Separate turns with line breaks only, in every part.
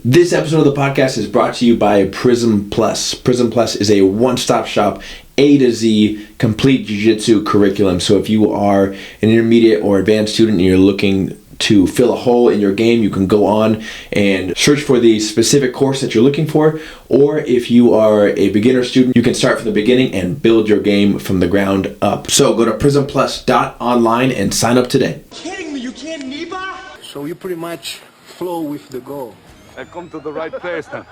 This episode of the podcast is brought to you by Prism Plus. Prism Plus is a one-stop shop, A to Z, complete jiu-jitsu curriculum. So if you are an intermediate or advanced student and you're looking to fill a hole in your game, you can go on and search for the specific course that you're looking for. Or if you are a beginner student, you can start from the beginning and build your game from the ground up. So go to prismplus.online and sign up today.
Kidding me? You can't Niba?
So you pretty much flow with the goal.
I come to the right place then.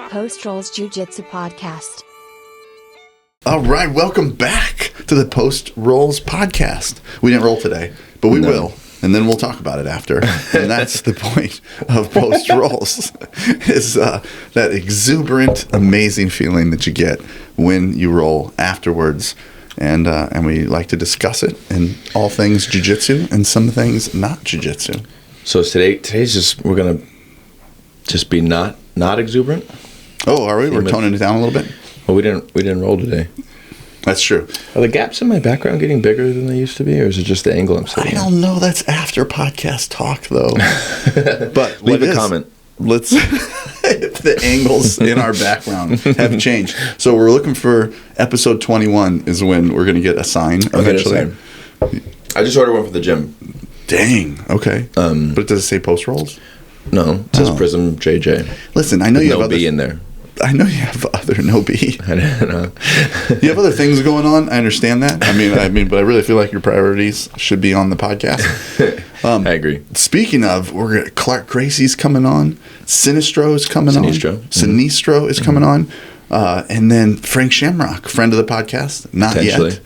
Post Rolls Jiu JItsu Podcast.
All right, welcome back to the Post Rolls Podcast. We didn't roll today, but we will, and then we'll talk about it after. And that's the point of Post Rolls, is that exuberant, amazing feeling that you get when you roll afterwards. And we like to discuss it in all things jiu-jitsu and some things not jiu-jitsu.
So today's just, we're going to just be not exuberant.
Oh, are we? We're toning it down a little bit?
Well, we didn't roll today.
That's true.
Are the gaps in my background getting bigger than they used to be, or is it just the angle I'm sitting
I don't know. That's after podcast talk, though. But
leave a comment.
Let's if the angles in our background have changed. So we're looking for episode 21 is when we're going to get a sign eventually.
I just ordered one for the gym.
Dang. Okay. But does it say Post Rolls?
No, it says Prism JJ.
Listen, I know you have
no
other
B in there.
I know you have other no B.
I don't know.
You have other things going on. I understand that. I mean, but I really feel like your priorities should be on the podcast.
I agree.
Speaking of, Clark Gracie's coming on. Sinistro's coming on. Sinistro is coming on. And then Frank Shamrock, friend of the podcast. Not yet.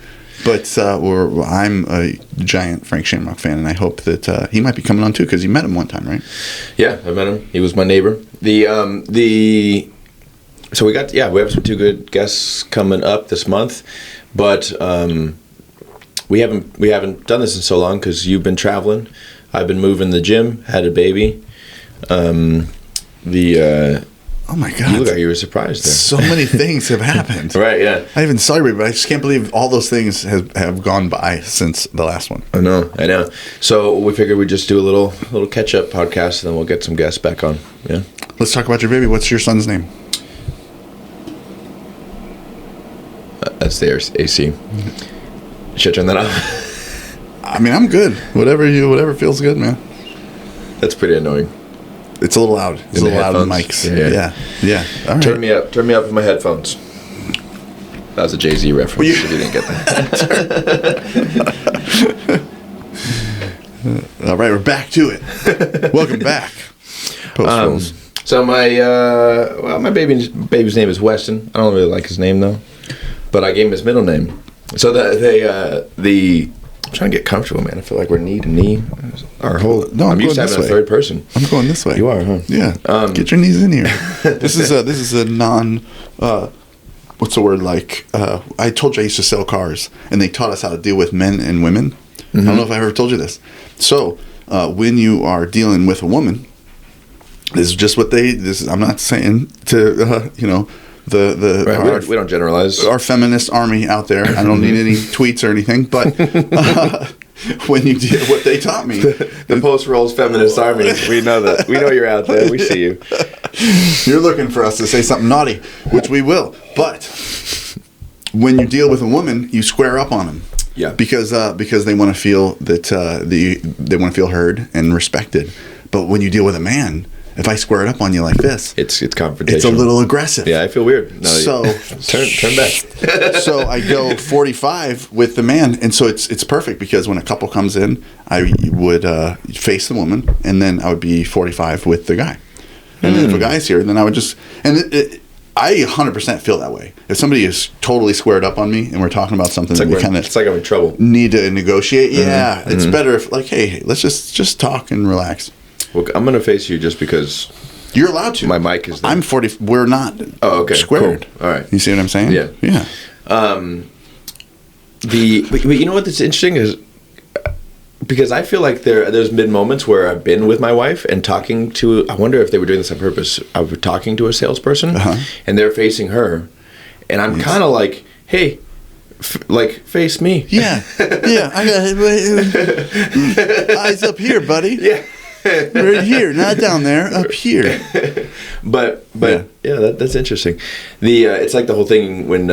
But I'm a giant Frank Shamrock fan, and I hope that he might be coming on too, because you met him one time, right? Yeah,
I met him. He was my neighbor. So we have some two good guests coming up this month, but we haven't done this in so long because you've been traveling. I've been moving the gym, had a baby.
Oh my God!
You look like you were surprised there.
So many things have happened.
Right? Yeah.
I even saw you, but I just can't believe all those things have gone by since the last one.
I know. So we figured we'd just do a little catch up podcast, and then we'll get some guests back on. Yeah.
Let's talk about your baby. What's your son's name?
That's the AC. Should I turn that off?
I mean, I'm good. Whatever feels good, man.
That's pretty annoying.
It's a little loud. It's a little loud in the mics. Yeah. All right.
Turn me up with my headphones. That was a Jay-Z reference. If you didn't get
that. All right, we're back to it. Welcome back. Post
So my baby's name is Weston. I don't really like his name though, but I gave him his middle name. So I'm trying to get comfortable, man. I feel like we're knee to knee. I'm used to having a third person.
I'm going this way.
You are, huh?
Yeah. Get your knees in here. This is a non. What's the word like? I told you I used to sell cars, and they taught us how to deal with men and women. Mm-hmm. I don't know if I ever told you this. So when you are dealing with a woman, this is just what I'm not saying to
Right, we don't generalize.
Our feminist army out there. I don't need any tweets or anything, but when you did what they taught me,
the Post Rolls feminist army. We know that. We know you're out there. We see you.
You're looking for us to say something naughty, which we will. But when you deal with a woman, you square up on them.
Yeah.
Because they want to feel that they want to feel heard and respected. But when you deal with a man, if I square it up on you like this,
it's confrontational.
It's a little aggressive.
Yeah, I feel weird. No,
so
turn back.
So I go 45 with the man, and so it's perfect because when a couple comes in, I would face the woman, and then I would be 45 with the guy. And then if a guy's here, then I would just I 100% feel that way. If somebody is totally squared up on me and we're talking about something that we kind of,
it's like I'm in trouble.
Need to negotiate. Yeah, it's better if hey, let's just talk and relax.
Well, I'm going to face you just because
you're allowed to.
My mic is there.
I'm 40. We're not.
Oh, okay.
Squared.
Cool. All right.
You see what I'm saying?
Yeah.
Yeah.
But you know what? That's interesting is because I feel like there's been moments where I've been with my wife and talking to. I wonder if they were doing this on purpose. I was talking to a salesperson, and they're facing her, and I'm kind of like, hey. Face me.
Yeah. I got eyes up here, buddy.
Yeah.
Right here, not down there, up here.
But that's interesting. It's like the whole thing when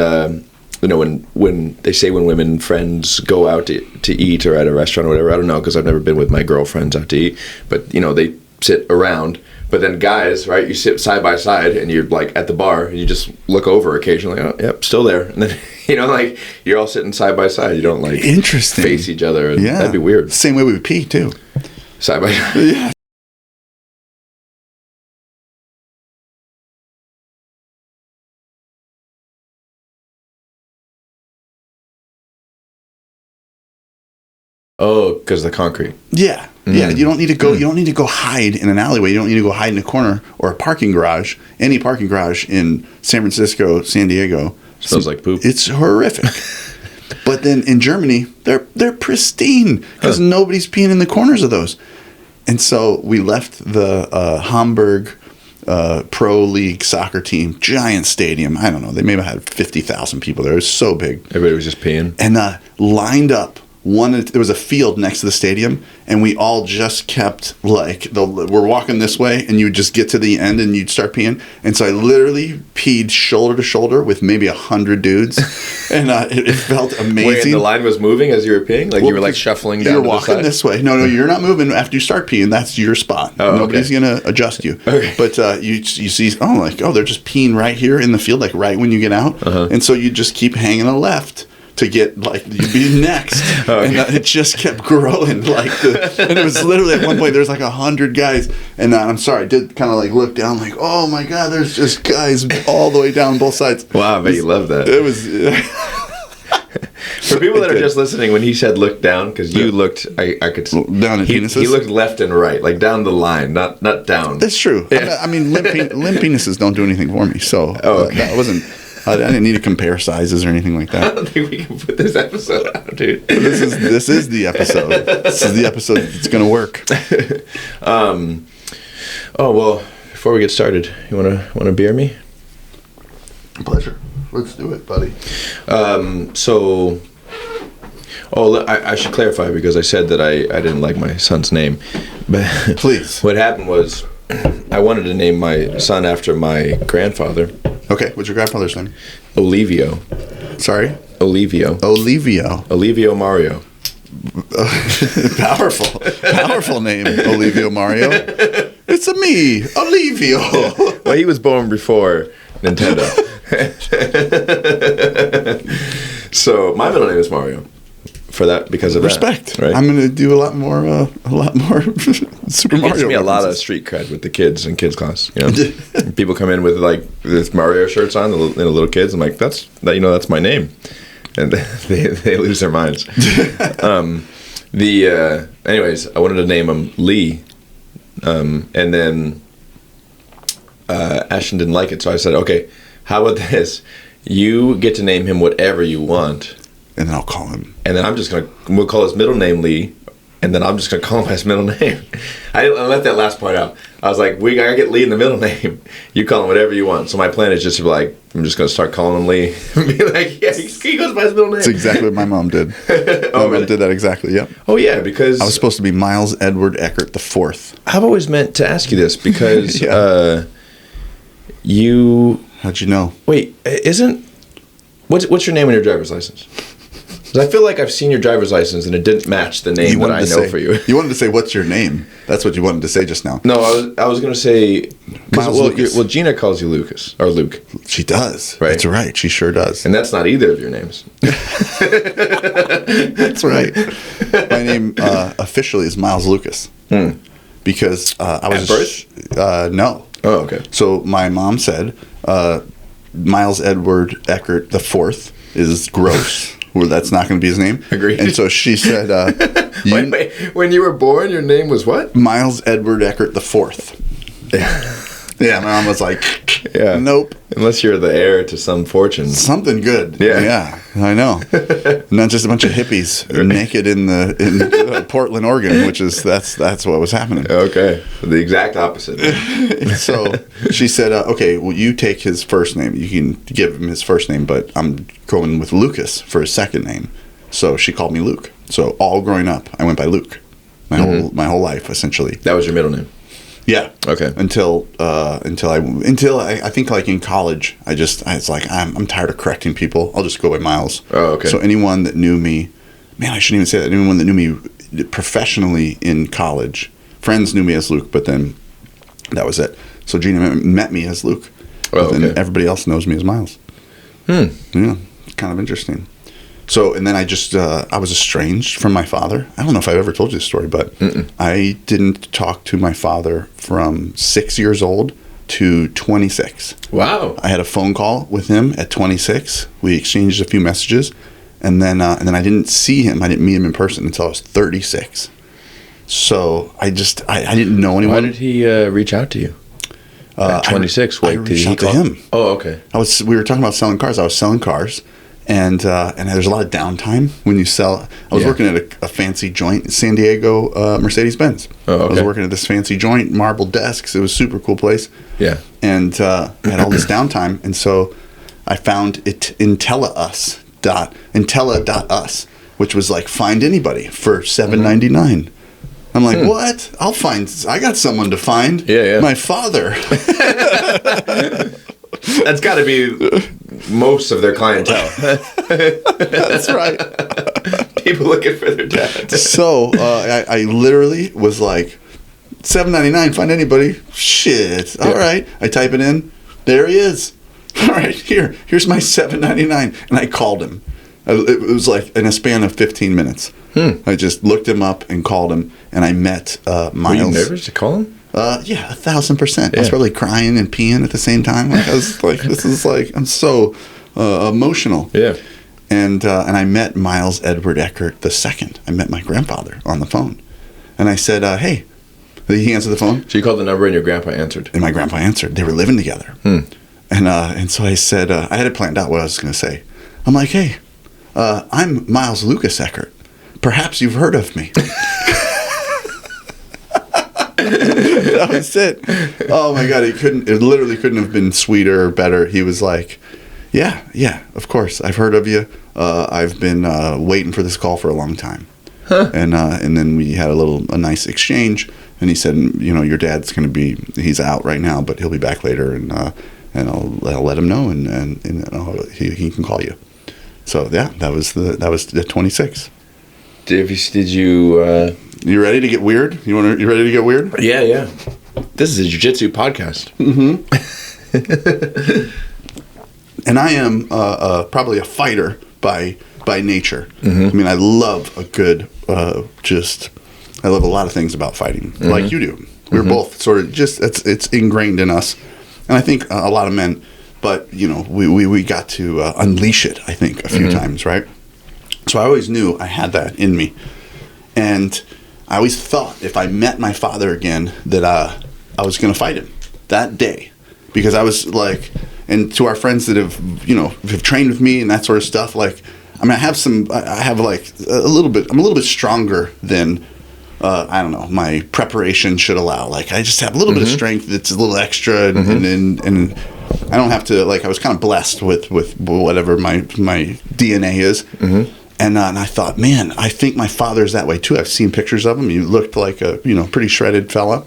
when they say when women friends go out to eat or at a restaurant or whatever. I don't know because I've never been with my girlfriends out to eat. But they sit around. But then guys, right? You sit side by side and you're like at the bar and you just look over occasionally. Oh, yep, still there. And then like you're all sitting side by side. You don't like
interesting
face each other.
Yeah,
that'd be weird.
Same way we would pee too.
Side by side.
Yeah.
Oh, because the concrete.
Yeah. Yeah, you don't need to go. You don't need to go hide in an alleyway. You don't need to go hide in a corner or a parking garage. Any parking garage in San Francisco, San Diego
smells like poop.
It's horrific. But then in Germany, they're pristine because nobody's peeing in the corners of those. And so we left the Hamburg Pro League soccer team, giant stadium. I don't know. They maybe had 50,000 people there. It was so big.
Everybody was just peeing.
And lined up. There was a field next to the stadium, and we all just kept we're walking this way, and you would just get to the end, and you'd start peeing. And so I literally peed shoulder to shoulder with maybe 100 dudes, and it felt amazing.
Wait, and the line was moving as you were peeing, you were shuffling down.
You're
to
walking
the side?
this way. No, you're not moving after you start peeing. That's your spot.
Oh,
nobody's gonna adjust you.
Okay.
But you see, they're just peeing right here in the field, right when you get out, and so you just keep hanging a left. To get you'd be next, and it just kept growing and it was literally at one point there's 100 guys, and I'm sorry, I did kind of look down oh my god, there's just guys all the way down both sides.
Wow, I bet you love that.
It was
for people that are just listening. When he said look down, because you looked, I could
down at penises.
He looked left and right, down the line, not down.
That's true. Yeah. I mean, limp penises don't do anything for me, so that wasn't. I didn't need to compare sizes or anything like that.
I don't think we can put this episode out, dude.
This is the episode. This is the episode that's going to work.
Oh well, before we get started, you wanna beer me?
Pleasure. Let's do it, buddy.
I should clarify because I said that I didn't like my son's name, but
please.
What happened was I wanted to name my son after my grandfather.
Okay, what's your grandfather's name?
Olivio.
Sorry?
Olivio Mario.
Powerful name, Olivio Mario. It's me, Olivio.
Well, he was born before Nintendo. So my middle name is Mario. Because of
respect.
That, right?
I'm going to do a lot more Super Mario.
It gives me a lot of street cred with the kids in kids class. People come in with this Mario shirts on, the little kids. I'm like, that's my name, and they lose their minds. Anyways, I wanted to name him Lee, and then Ashton didn't like it, so I said, okay, how about this? You get to name him whatever you want.
And then I'll call him.
And then we'll call his middle name Lee, and then I'm just going to call him by his middle name. I left that last part out. I was like, we got to get Lee in the middle name. You call him whatever you want. So my plan is just to be I'm just going to start calling him Lee. Be like, yeah, he goes by his middle name.
That's exactly what my mom did. My mom did that exactly, yep.
Oh, yeah, because...
I was supposed to be Miles Edward Eckert the Fourth.
I've always meant to ask you this because you...
How'd you know?
Wait, what's your name on your driver's license? Because I feel like I've seen your driver's license and it didn't match the name that I know for you.
You wanted to say, what's your name? That's what you wanted to say just now.
No, I was going to say...
Lucas.
Well, Gina calls you Lucas, or Luke.
She does.
Right?
That's right. She sure does.
And that's not either of your names.
That's right. My name officially is Miles Lucas. Because I was...
At birth?
No.
Oh, okay. So
my mom said, Miles Edward Eckert the Fourth is gross. Well, that's not going to be his name.
Agreed.
And so she said...
wait, when you were born, your name was what?
Miles Edward Eckert the Fourth. Yeah, my mom was like, nope.
Unless you're the heir to some fortune.
Something good. Yeah, I know. Not just a bunch of hippies naked in Portland, Oregon, which is that's what was happening.
Okay, the exact opposite.
So she said, okay, well, you take his first name. You can give him his first name, but I'm going with Lucas for his second name. So she called me Luke. So all growing up, I went by Luke. my whole life, essentially.
That was your middle name.
Yeah.
Okay.
Until I think like in college, it's like I'm tired of correcting people. I'll just go by Miles.
Oh, okay.
So anyone that knew me, man, I shouldn't even say that. Anyone that knew me professionally in college, friends knew me as Luke, but then that was it. So Gina met me as Luke, but then everybody else knows me as Miles. Yeah, it's kind of interesting. So, and then I was estranged from my father. I don't know if I've ever told you this story, but I didn't talk to my father from 6 years old to 26.
Wow.
I had a phone call with him at 26. We exchanged a few messages, and then I didn't see him. I didn't meet him in person until I was 36. So I didn't know anyone.
Why did he reach out to you? At 26,
I reached out to him.
Oh, okay.
We were talking about selling cars. I was selling cars. And there's a lot of downtime when you sell. I was working at a fancy joint in San Diego, Mercedes-Benz.
Oh, okay.
I was working at this fancy joint, marble desks. It was a super cool place.
Yeah.
And I had all this downtime. And so I found it Intella.us, which was like find anybody for $7.99. I'm like, what? I got someone to find.
Yeah.
My father.
That's got to be most of their clientele.
That's right.
People looking for their dads.
So I literally was like, $7.99, find anybody? Shit. All right. I type it in. There he is. All right, here's my $7.99. And I called him. It was like in a span of 15 minutes. I just looked him up and called him, and I met Miles.
Were you nervous to call him?
Yeah, 1,000%. I was probably crying and peeing at the same time. Like, I was like, this is like, I'm so emotional.
Yeah.
And I met Miles Edward Eckert II. I met my grandfather on the phone. And I said, hey. He answered the phone.
So you called the number and your grandpa answered?
And my grandpa answered. They were living together. And so I said, I had it planned out what I was going to say. I'm like, hey, I'm Miles Lucas Eckert. Perhaps you've heard of me. That was it. Oh my God, it literally couldn't have been sweeter or better. He was like, yeah, of course. I've heard of you. I've been waiting for this call for a long time. Huh. And then we had a nice exchange, and he said, your dad's he's out right now, but he'll be back later, and I'll let him know, and he can call you. So yeah, that was the 26.
Did you?
You ready to get weird? You ready to get weird?
Yeah. This is a jiu-jitsu podcast.
And I am probably a fighter by nature. I mean, I love a good. I love a lot of things about fighting, like you do. We're both sort of it's ingrained in us, and I think a lot of men. But we got to unleash it. I think a few times, right? So I always knew I had that in me, and I always thought if I met my father again that I was going to fight him that day, because I was like, and to our friends that have trained with me and that sort of stuff, like, I mean, I have like a little bit. I'm a little bit stronger than I don't know, my preparation should allow. Like, I just have a little bit of strength that's a little extra, and I don't have to, like, I was kind of blessed with whatever my DNA is. And I thought, man, I think my father's that way too. I've seen pictures of him. He looked like a pretty shredded fella,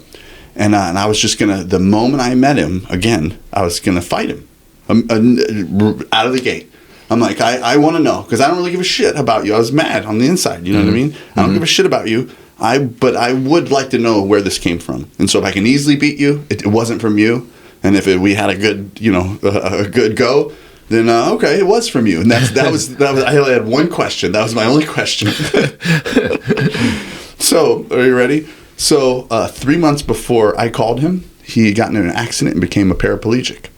and I was just gonna, the moment I met him again, I was gonna fight him out of the gate. I'm like, I want to know, because I don't really give a shit about you. I was mad on the inside. You know what I mean? I don't give a shit about you. But I would like to know where this came from. And so if I can easily beat you, it wasn't from you. And if we had a good, a good go, then okay, it was from you. And that was. I only had one question. That was my only question. So, are you ready? So, 3 months before I called him, he got in an accident and became a paraplegic.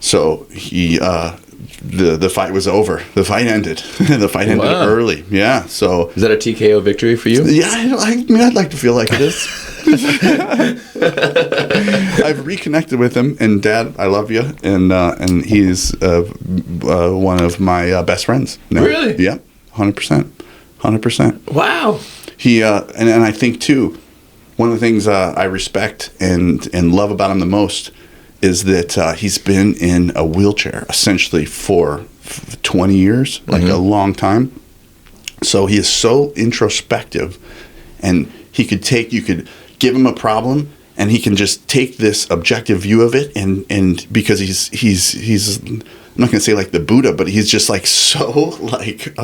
So he, the fight was over. The fight ended. The fight ended early. Yeah. So
is that a TKO victory for you?
Yeah. I mean, I'd like to feel like it is. I've reconnected with him, and Dad, I love you, and he's one of my best friends now.
Really?
Yeah, 100%.
Wow.
He and I think too, one of the things I respect and love about him the most is that he's been in a wheelchair essentially for 20 years, like a long time. So he is so introspective, and you could give him a problem, and he can just take this objective view of it, and because he's I'm not gonna say like the Buddha, but he's just like so like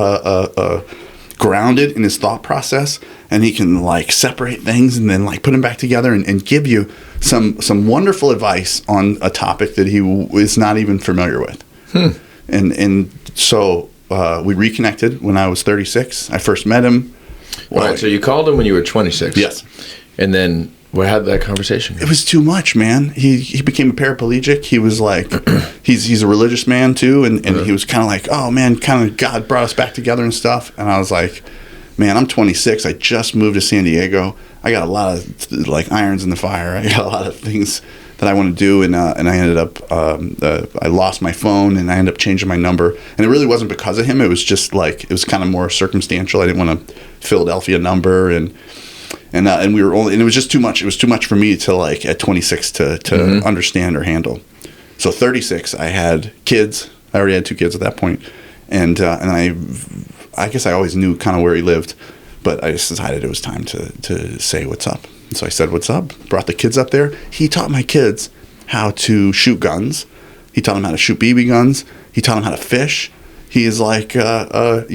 grounded in his thought process, and he can like separate things and then like put them back together and give you some wonderful advice on a topic that he is not even familiar with. And so we reconnected when I was 36. I first met him.
Right. So you called him when you were 26.
Yes.
And then we had that conversation.
It was too much, man. He became a paraplegic. He was like, he's a religious man too, and he was kind of like, oh man, kind of God brought us back together and stuff. And I was like, man, I'm 26. I just moved to San Diego. I got a lot of like irons in the fire. I got a lot of things that I want to do, and I ended up I lost my phone, and I ended up changing my number. And it really wasn't because of him. It was just like it was kind of more circumstantial. I didn't want a Philadelphia number, and we were only, and it was just too much. It was too much for me to like at 26 to understand or handle. So 36, I had kids. I already had 2 kids at that point, and I guess I always knew kind of where he lived, but I just decided it was time to say what's up. And so I said what's up. Brought the kids up there. He taught my kids how to shoot guns. He taught them how to shoot BB guns. He taught them how to fish. He is like, he looked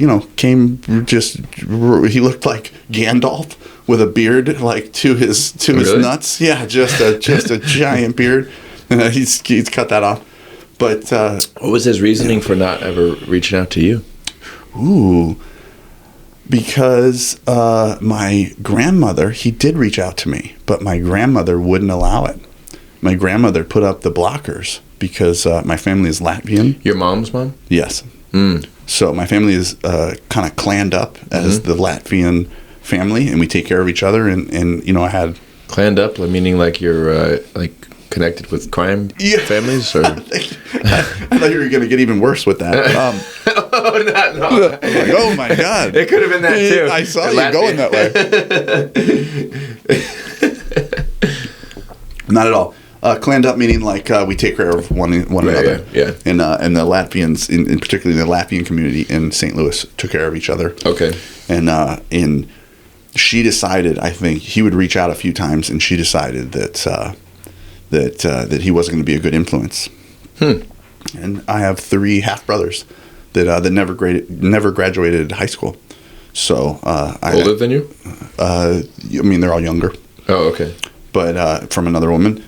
like Gandalf with a beard, like to his nuts. Yeah, just a giant beard. He's cut that off. But
what was his reasoning for not ever reaching out to you?
Ooh, because my grandmother, he did reach out to me, but my grandmother wouldn't allow it. My grandmother put up the blockers because my family is Latvian.
Your mom's mom?
Yes. So my family is kind of clanned up as the Latvian family, and we take care of each other. And I had
clanned up, meaning like you're like connected with crime families, or
I thought you were going to get even worse with that.
Oh, no.
Like, oh my God,
it could have been that too.
I saw you going that way. Not at all. Clanned up meaning like we take care of one another.
Yeah.
And the Latvians, in particularly the Latvian community in St. Louis, took care of each other.
Okay.
And she decided, I think he would reach out a few times, and she decided that he wasn't going to be a good influence. And I have 3 half brothers that never graduated high school. So
older than you?
I mean, they're all younger.
Oh, okay.
But from another woman.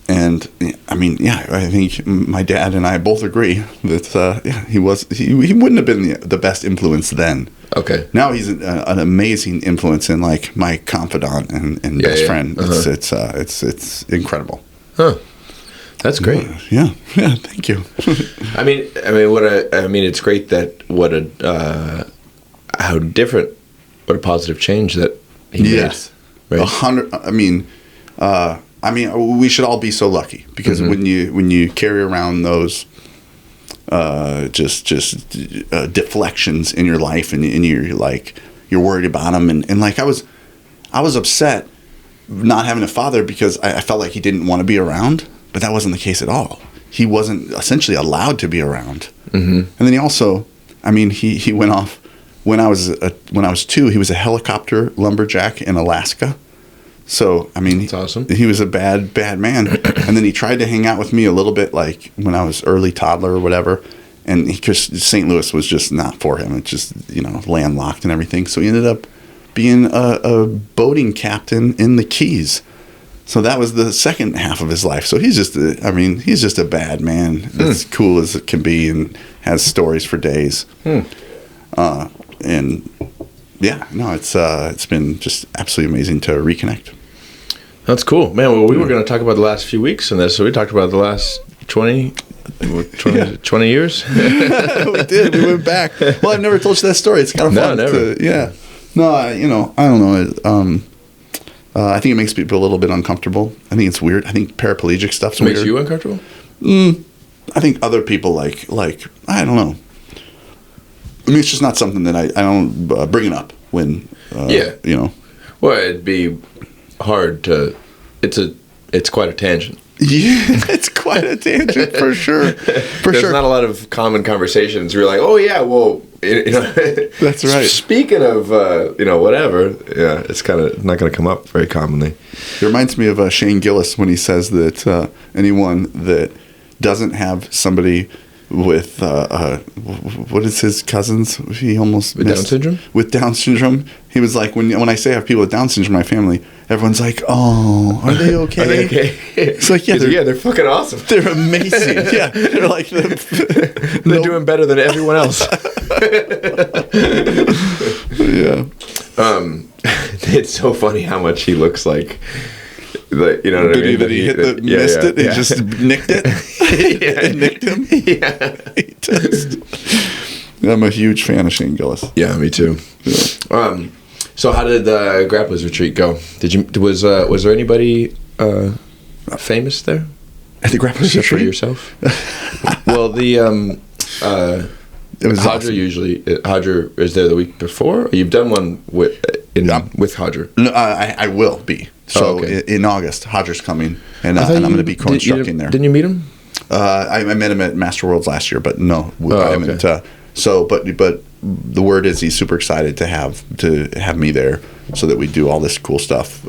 And I mean, yeah, I think my dad and I both agree that he wouldn't have been the best influence then.
Okay.
Now he's an amazing influence and like my confidant and best friend. It's incredible.
Huh. That's great.
Yeah. Thank you.
I mean, it's great that how different, what a positive change that he made. Right?
100. I mean, we should all be so lucky because when you carry around those deflections in your life and you're worried about them and like I was upset not having a father because I felt like he didn't want to be around, but that wasn't the case at all. He wasn't essentially allowed to be around, and then he also, I mean, he went off when I was 2. He was a helicopter lumberjack in Alaska. So, I mean,
that's awesome.
He was a bad man. And then he tried to hang out with me a little bit, like when I was early toddler or whatever. And because St. Louis was just not for him. It's just, landlocked and everything. So he ended up being a boating captain in the Keys. So that was the second half of his life. So he's just a bad man. As cool as it can be and has stories for days. And yeah, no, it's been just absolutely amazing to reconnect.
That's cool, man. Well, we were going to talk about the last few weeks in this, so we talked about the last 20 years.
We did. We went back. Well, I've never told you that story. It's kind of fun.
Never.
No, I don't know. I think it makes people a little bit uncomfortable. I think it's weird. I think paraplegic stuff's weird.
Makes you uncomfortable?
I think other people like I don't know. I mean, it's just not something that I don't bring it up when,
Well, it'd be hard to, it's quite a tangent.
it's quite a tangent for sure.
There's not a lot of common conversations where you're like, oh yeah, well,
That's right.
Speaking of, whatever, yeah, it's kind of not going to come up very commonly.
It reminds me of Shane Gillis when he says that anyone that doesn't have somebody with what is his cousins? He almost
with Down syndrome.
With Down syndrome, he was like, when I say I have people with Down syndrome in my family, everyone's like, "Oh, are they okay?"
Are they okay?
It's like, yeah,
they're fucking awesome.
They're amazing. Yeah, they're like
they're doing better than everyone else.
Yeah.
It's so funny how much he looks like. You know what I mean?
That he missed it. He just nicked it. It nicked him.
Yeah.
He just. I'm a huge fan of Shane Gillis.
Yeah, me too. Yeah. So how did the Grapplers retreat go? Was there anybody famous there?
At the Grapplers retreat?
For yourself? Well,
it was
Hodger
awesome.
usually. Hodger is there the week before. You've done one with Hodger.
No, I will be. So
okay.
in August, Hodger's coming, and I'm going to be co-instructing there.
Didn't you meet him?
I met him at Master Worlds last year, but no, I haven't.
Okay.
But the word is he's super excited to have me there, so that we do all this cool stuff,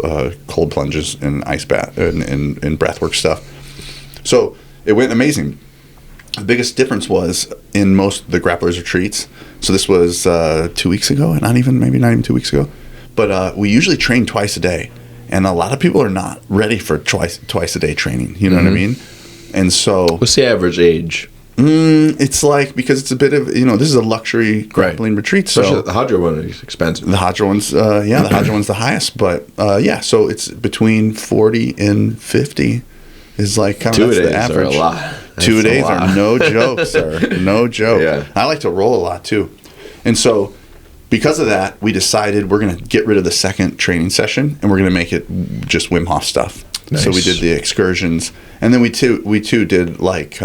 cold plunges and ice bath and breathwork stuff. So it went amazing. The biggest difference was in most of the Grapplers retreats. So this was 2 weeks ago, maybe not even 2 weeks ago. But we usually train twice a day, and a lot of people are not ready for twice a day training. You know what I mean? And so,
what's the average age?
It's like, because it's a bit of, this is a luxury grappling retreat. So
especially the Hodger one is expensive.
The Hodger one's, the Hodger one's the highest. But so it's between 40 and 50 is like kind of the average.
2 days are a lot.
2 days are no joke, sir. No joke.
Yeah.
I like to roll a lot too. And so because of that, we decided we're going to get rid of the second training session and we're going to make it just Wim Hof stuff. Nice. So we did the excursions, and then we too did like,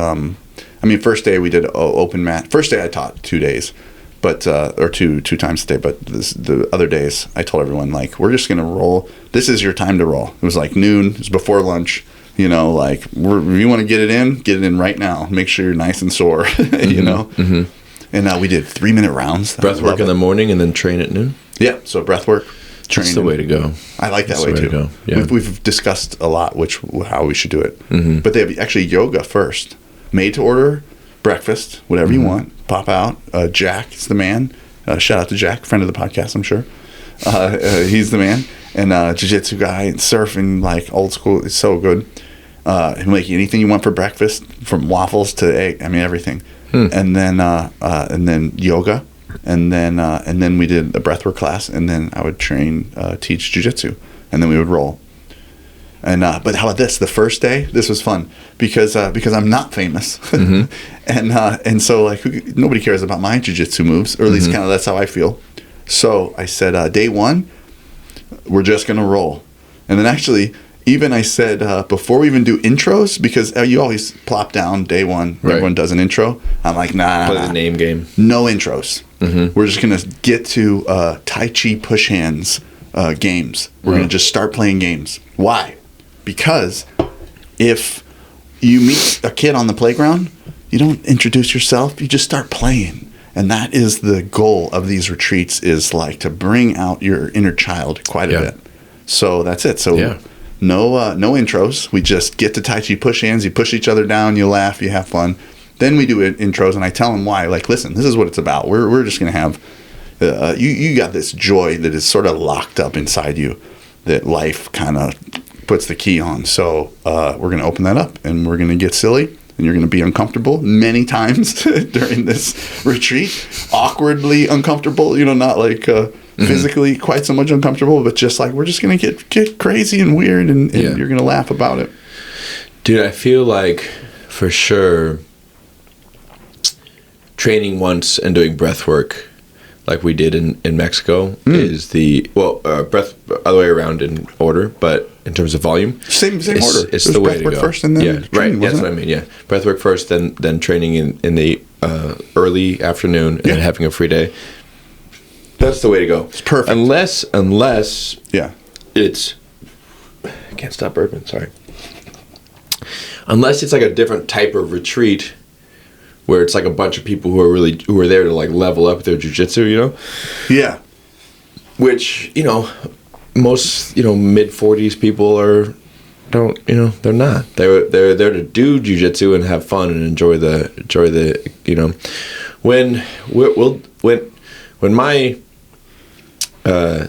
first day we did open mat. First day I taught 2 days, but or two times a day. But the other days I told everyone, like, we're just going to roll. This is your time to roll. It was like noon. It was before lunch. Like, if you want to get it in right now. Make sure you're nice and sore, Mm-hmm. And we did 3-minute rounds.
Breath work in the morning and then train at noon?
Yeah, so breath work, training.
That's the way to go.
I like that way too.
Go. Yeah.
We've discussed a lot how we should do it.
Mm-hmm.
But they have actually yoga first. Made to order, breakfast, whatever you want. Pop out. Jack is the man. Shout out to Jack, friend of the podcast, I'm sure. He's the man. And jiu-jitsu guy and surfing, like old school. It's so good. Like anything you want for breakfast, from waffles to egg, everything. And then yoga, and then we did a breathwork class, and then I would teach jiu-jitsu, and then we would roll. And but how about this? The first day, this was fun because I'm not famous, mm-hmm. and so like nobody cares about my jiu-jitsu moves, or at least
mm-hmm.
kind of that's how I feel. So I said, day one, we're just gonna roll, and then actually. Even I said, before we even do intros, because you always plop down day one, everyone does an intro. I'm like, nah.
Play the name game.
No intros. Mm-hmm. We're just going to get to Tai Chi push hands games. We're going to just start playing games. Why? Because if you meet a kid on the playground, you don't introduce yourself, you just start playing. And that is the goal of these retreats, is like to bring out your inner child quite a bit. So that's it. So no intros. We just get to Tai Chi push hands. You push each other down. You laugh. You have fun. Then we do intros, and I tell them why. Like, listen, this is what it's about. We're just going to have you got this joy that is sort of locked up inside you that life kind of puts the key on. So we're going to open that up, and we're going to get silly, and you're going to be uncomfortable many times during this retreat. Awkwardly uncomfortable, not like physically quite so much uncomfortable, but just like we're just going to get crazy and weird, and you're going to laugh about it.
Dude, I feel like for sure training once and doing breath work like we did in Mexico is breath other way around in order, but in terms of volume,
same order.
It's the way to go.
Breathwork first, and then training,
That's what I mean. Yeah, breathwork first, then training in the early afternoon, and then having a free day. That's the way to go.
It's perfect.
Unless it's.
Yeah.
I can't stop burping. Sorry. unless it's like a different type of retreat where it's like a bunch of people who are there to like level up their jiu-jitsu, you know?
Yeah.
Which, you know, most, you know, mid 40s people they're not. They're there to do jiu-jitsu and have fun and enjoy the, you know, when my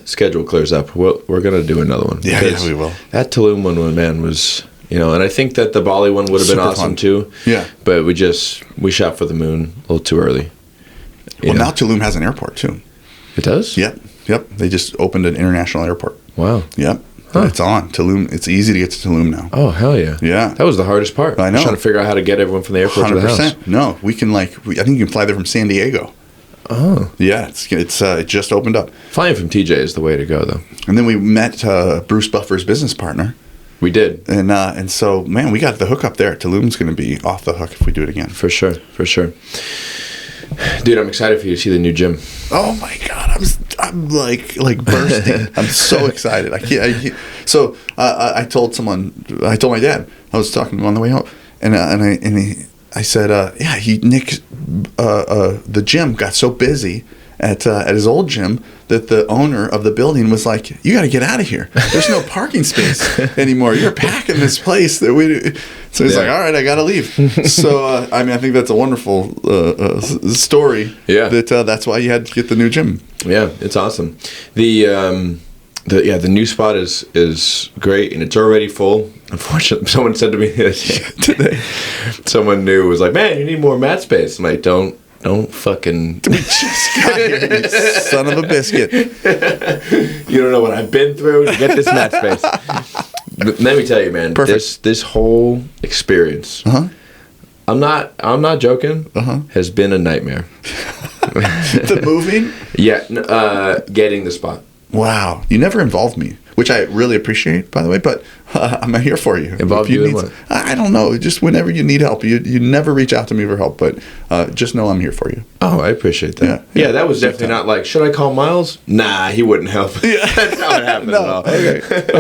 schedule clears up, we're gonna do another one.
Yeah, we will.
That Tulum one, man, was, you know, and I think that the Bali one would have been
Super
awesome
fun.
too.
Yeah.
But we shot for the moon a little too early.
Well, now Tulum has an airport too.
It does?
Yep. They just opened an international airport.
Wow.
Yep.
Huh.
It's on Tulum. It's easy to get to Tulum now.
Oh, hell yeah.
Yeah.
That was the hardest part.
I know.
Trying to figure out how to get everyone from the airport to the house.
No, we can I think you can fly there from San Diego.
Oh.
Yeah, it just opened up.
Flying from TJ is the way to go, though.
And then we met Bruce Buffer's business partner.
We did.
And so, man, we got the hook up there. Tulum's going to be off the hook if we do it again.
For sure. Dude, I'm excited for you to see the new gym.
Oh my God, I'm like bursting. I'm so excited. I can't. So I told my dad. I was talking to him on the way home, and I said, Nick, the gym got so busy at his old gym that the owner of the building was like, "You got to get out of here. There's no parking space anymore. You're packing this place that we." So he's like, "All right, I got to leave." So I think that's a wonderful story.
Yeah.
That's why you had to get the new gym.
Yeah, it's awesome. The new spot is great, and it's already full. Unfortunately, someone said to me today, someone new was like, "Man, you need more mat space." I'm like, Don't fucking.
We just got here, you son of a biscuit.
You don't know what I've been through to get this mat space. But let me tell you, man.
Perfect.
This whole experience, I'm not joking, has been a nightmare.
The moving?
Yeah, getting the spot.
Wow, you never involved me, which I really appreciate, by the way. But I'm here for you.
Involve
If
you in
need,
what?
I don't know. Just whenever you need help, you never reach out to me for help. But just know I'm here for you.
Oh, I appreciate that. Yeah, that was definitely not like, should I call Miles? Nah, he wouldn't help. Yeah. That's not what happened at all.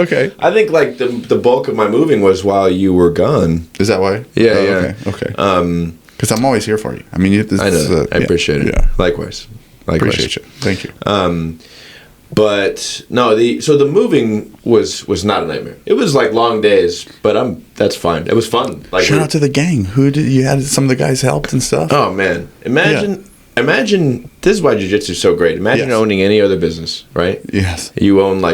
Okay.
I think like the bulk of my moving was while you were gone.
Is that why?
Yeah.
Okay. Because I'm always here for you. I mean,
I know. I appreciate it.
Yeah.
Likewise.
Appreciate you. Thank you.
But no, the moving was not a nightmare. It was like long days, but that's fine. It was fun. Like,
shout out to the gang. Who did you had? Some of the guys helped and stuff.
Oh man, imagine. This is why jiu-jitsu is so great. Imagine owning any other business, right?
Yes.
You own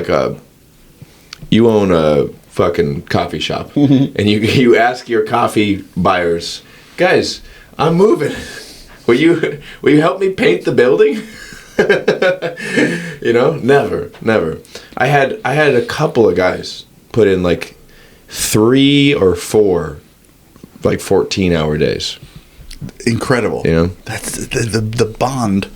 a fucking coffee shop, and you ask your coffee buyers, guys, I'm moving. Will you help me paint the building? You know, never. I had a couple of guys put in like 3 or 4 like 14-hour days.
Incredible.
You know,
that's the bond.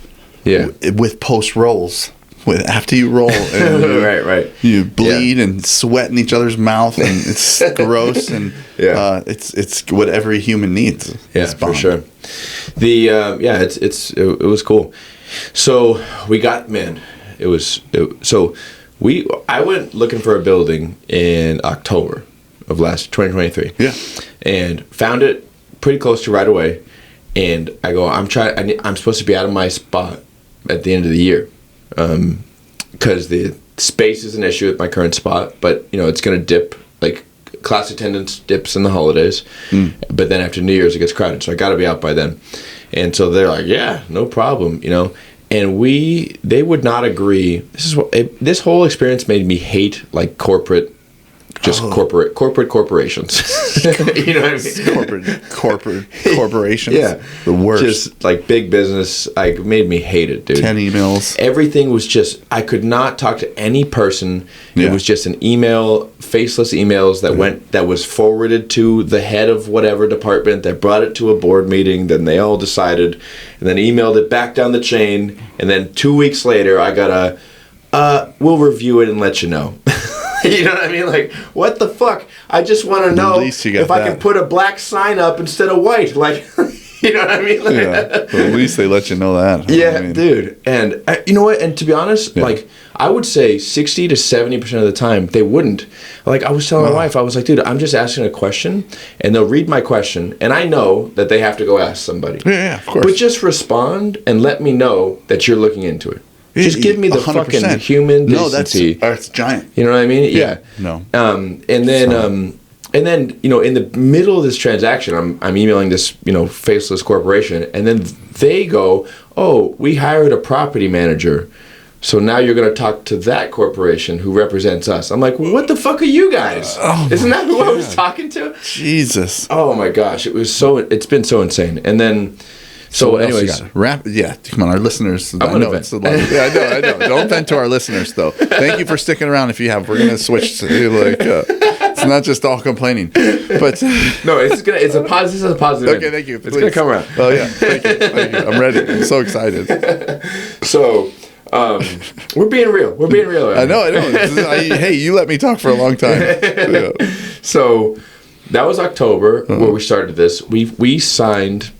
Yeah.
With post rolls. With after you roll and
right.
You bleed and sweat in each other's mouth and it's gross and it's what every human needs.
Yeah, for sure. It was cool. So we got I went looking for a building in October of 2023. Yeah. And found it pretty close to right away. And I go, I'm supposed to be out of my spot at the end of the year. Because the space is an issue at my current spot, but you know it's going to dip. Like class attendance dips in the holidays, but then after New Year's it gets crowded, so I got to be out by then. And so they're like, "Yeah, no problem," you know. And they would not agree. This whole experience made me hate like corporate corporations. You know what I mean? Corporate corporations. Yeah, the worst. Just like big business, like made me hate it, dude.
10 emails.
Everything was just. I could not talk to any person. Yeah. It was just an email, faceless emails that was forwarded to the head of whatever department that brought it to a board meeting. Then they all decided, and then emailed it back down the chain. And then 2 weeks later, I got we'll review it and let you know. You know what I mean? Like, what the fuck? I just want to know if I can put a black sign up instead of white. Like, You know what I mean? Like,
Yeah. Well, at least they let you know that.
yeah,
I mean,
dude. And you know what? And to be honest, like I would say 60 to 70% of the time they wouldn't. Like I was telling my wife, I was like, dude, I'm just asking a question, and they'll read my question, and I know that they have to go ask somebody.
Yeah, of course.
But just respond and let me know that you're looking into it. Just give me the
100%.
fucking human decency.
No, that's giant.
You know what I mean? Yeah.
No.
And then you know, in the middle of this transaction, I'm emailing this, you know, faceless corporation, and then they go, "Oh, we hired a property manager, so now you're going to talk to that corporation who represents us." I'm like, "What the fuck are you guys? Isn't that who I was talking to?"
Jesus.
Oh my gosh, it's been so insane. And then. So,
what else
anyways,
you got? Yeah, come on, our listeners. I know
vent.
it's a lot. Yeah, I know. Don't vent to our listeners, though. Thank you for sticking around. If you have, we're gonna switch to it's not just all complaining, but
no, it's a positive. This is a positive.
Okay, thank you.
It's gonna come around.
Oh yeah, thank you. I'm ready. I'm so excited.
So, we're being real. We're being real. Right
I know. Hey, you let me talk for a long time. Yeah.
So, that was October where we started this. We signed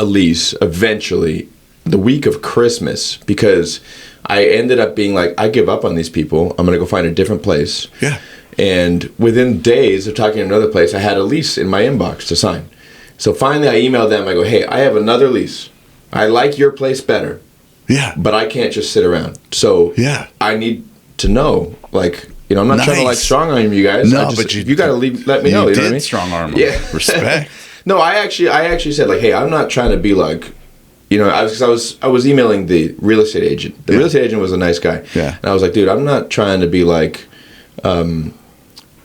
a lease eventually the week of Christmas because I ended up being like, I give up on these people. I'm going to go find a different place.
Yeah.
And within days of talking to another place, I had a lease in my inbox to sign. So finally I emailed them. I go, hey, I have another lease. I like your place better.
Yeah.
But I can't just sit around. So
yeah, I
need to know, like, you know, I'm not trying to like strong arm you guys.
No, but
you got to let me know. You know what I mean?
Strong arm.
Yeah.
Respect.
No, I actually said like, hey, I'm not trying to be like, you know, I was emailing the real estate agent. The real estate agent was a nice guy.
Yeah.
And I was like, dude, I'm not trying to be like, I'm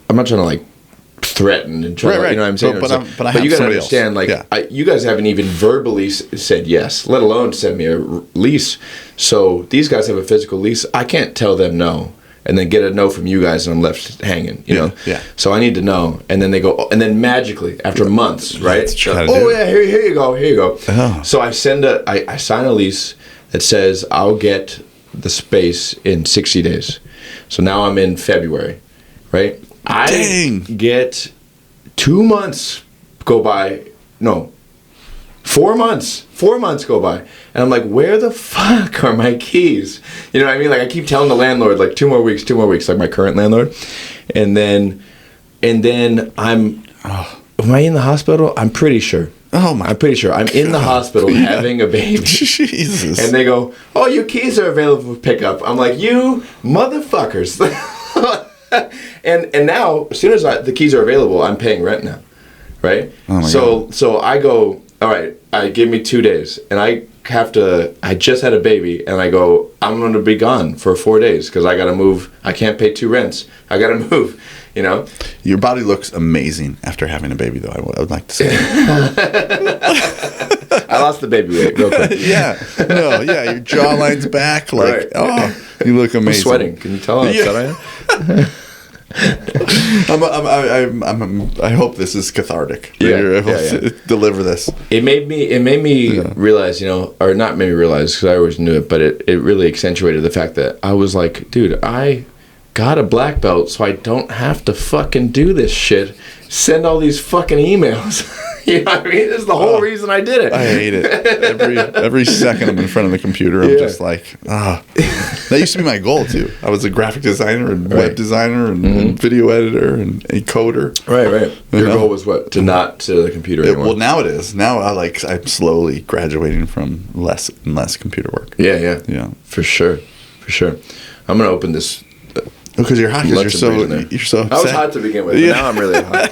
not trying to like threaten and try to, you know what I'm saying?
But
you got to understand, like, you guys haven't even verbally said yes, let alone send me a lease. So these guys have a physical lease. I can't tell them no. And then get a no from you guys, and I'm left hanging. You know.
Yeah.
So I need to know, and then they go, and then magically after months, right? Yeah, here you go.
Oh.
So I sign a lease that says I'll get the space in 60 days. So now I'm in February, right? I get 2 months go by. No. 4 months. 4 months go by. And I'm like, where the fuck are my keys? You know what I mean? Like, I keep telling the landlord, like, 2 more weeks, like my current landlord. And then am I in the hospital? I'm pretty sure. I'm pretty sure. I'm in the hospital having a baby.
Jesus.
And they go, oh, your keys are available for pickup. I'm like, you motherfuckers. and now, as soon as the keys are available, I'm paying rent now. Right?
Oh my God.
So I go, all right, give me 2 days. And I just had a baby, and I go, I'm going to be gone for 4 days because I got to move. I can't pay 2 rents. I got to move, you know?
Your body looks amazing after having a baby, though, I would like to say.
I lost the baby weight real quick.
Yeah. No, yeah, your jawline's back. Like, oh, you look amazing.
I'm sweating. Can you tell how upset I am?
I hope this is cathartic.
Yeah,
Deliver this.
It made me realize, you know, or not made me realize because I always knew it, but it really accentuated the fact that I was like, dude, I got a black belt, so I don't have to fucking do this shit. Send all these fucking emails. You know what I mean? This is the whole reason I did it.
I hate it. Every second I'm in front of the computer, I'm just like, That used to be my goal, too. I was a graphic designer and web designer and video editor and a coder.
Right. Your goal was what? To not to the computer anymore?
Well, now it is. Now I'm slowly graduating from less and less computer work.
Yeah. For sure. I'm going to open this.
Because you're hot. You're so upset.
I was hot to begin with, but now I'm really hot.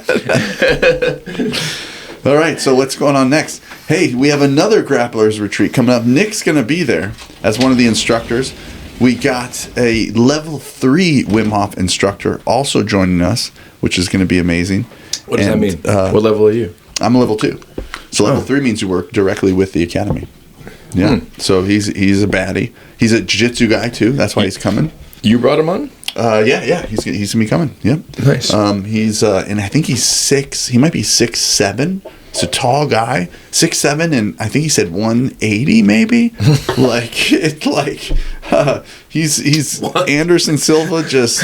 All right, so what's going on next? Hey, we have another Grapplers Retreat coming up. Nick's going to be there as one of the instructors. We got a level 3 Wim Hof instructor also joining us, which is going to be amazing.
What does that mean? What level are you?
I'm a level 2. So level 3 means you work directly with the academy. Yeah. So he's a baddie. He's a jiu-jitsu guy, too. That's why he's coming.
You brought him on?
Yeah. He's gonna be coming. Yep.
Nice.
He's and I think he's 6. He might be 6'7", It's a tall guy, 6'7", and I think he said 180 maybe. He's Anderson Silva. Just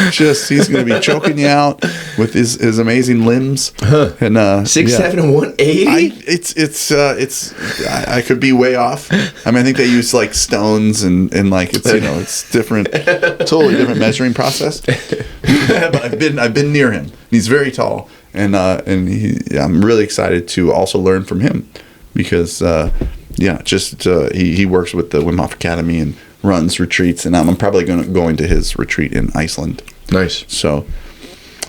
he's going to be choking you out with his amazing limbs. And
6'7" and 180.
I could be way off. I mean, I think they use like stones and like it's it's different, totally different measuring process. But I've been near him. He's very tall. And I'm really excited to also learn from him because, he works with the Wim Hof Academy and runs retreats, and I'm probably going to go into his retreat in Iceland.
Nice.
So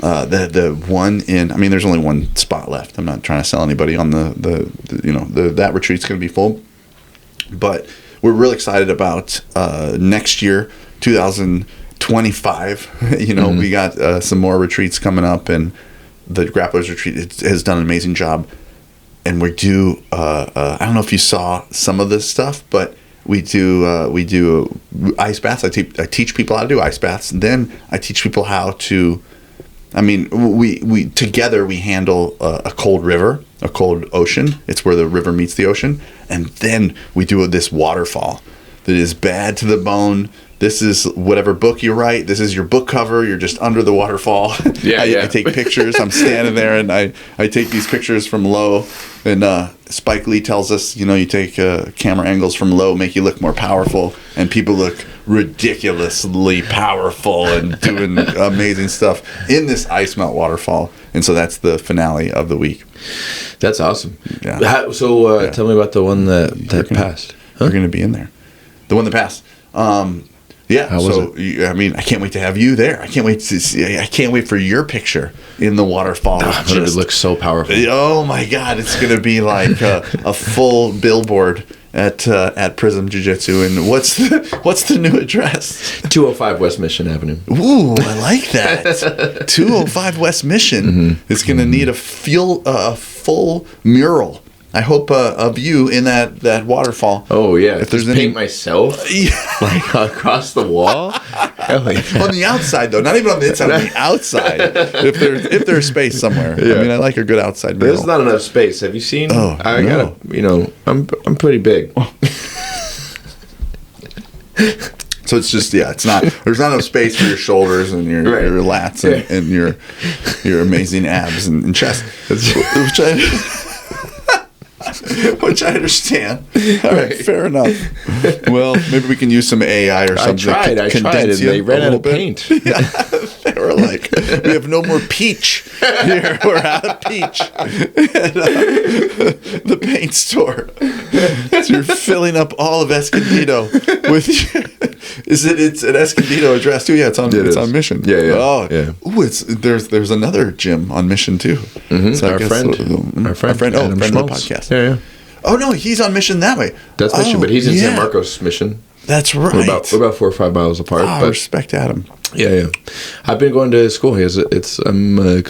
the one there's only one spot left. I'm not trying to sell anybody on that retreat's going to be full, but we're really excited about next year, 2025. We got some more retreats coming up, and the Grapplers Retreat has done an amazing job. And we do, I don't know if you saw some of this stuff, but we do ice baths. I teach people how to do ice baths. And then I teach people how to, we together we handle a cold river, a cold ocean. It's where the river meets the ocean. And then we do this waterfall that is bad to the bone. This is whatever book you write. This is your book cover. You're just under the waterfall. I take pictures. I'm standing there, and I take these pictures from low. And Spike Lee tells us, you take camera angles from low, make you look more powerful. And people look ridiculously powerful and doing amazing stuff in this ice melt waterfall. And so that's the finale of the week.
That's awesome.
Yeah.
Tell me about the one that passed.
You're going to be in there. The one that passed. How was it? I can't wait to have you there. I can't wait to see. I can't wait for your picture in the waterfall.
It looks so powerful.
Oh my God! It's going to be like a full billboard at Prism Jiu Jitsu. And what's the new address?
205 West Mission Avenue.
Ooh, I like that. 205 West Mission is going to need a full mural. I hope of you in that waterfall.
Oh yeah!
If there's
paint myself, like across the wall. Hell yeah.
On the outside though, not even on the inside. On the outside, if there's space somewhere. Yeah. I like a good outside mural.
There's not enough space. Have you seen?
Oh,
I gotta. I'm pretty big.
So it's just it's not. There's not enough space for your shoulders and your lats and your amazing abs and chest. Which I understand. All right, fair enough. Well, maybe we can use some AI or something.
I tried, and they ran out of paint.
Yeah, they were like, we have no more peach here. We're out of peach at the paint store. So you're filling up all of Escondido with. It's an Escondido address too. Yeah, it's on Mission.
Yeah.
Oh,
yeah.
Ooh, there's another gym on Mission too.
Mm-hmm. So our friend,
friend of the podcast.
Yeah.
Oh no, he's on Mission that way.
That's Mission, but he's in San Marcos Mission.
That's right.
We're about 4 or 5 miles apart.
Oh,
but
respect Adam.
Yeah. I've been going to school. He has super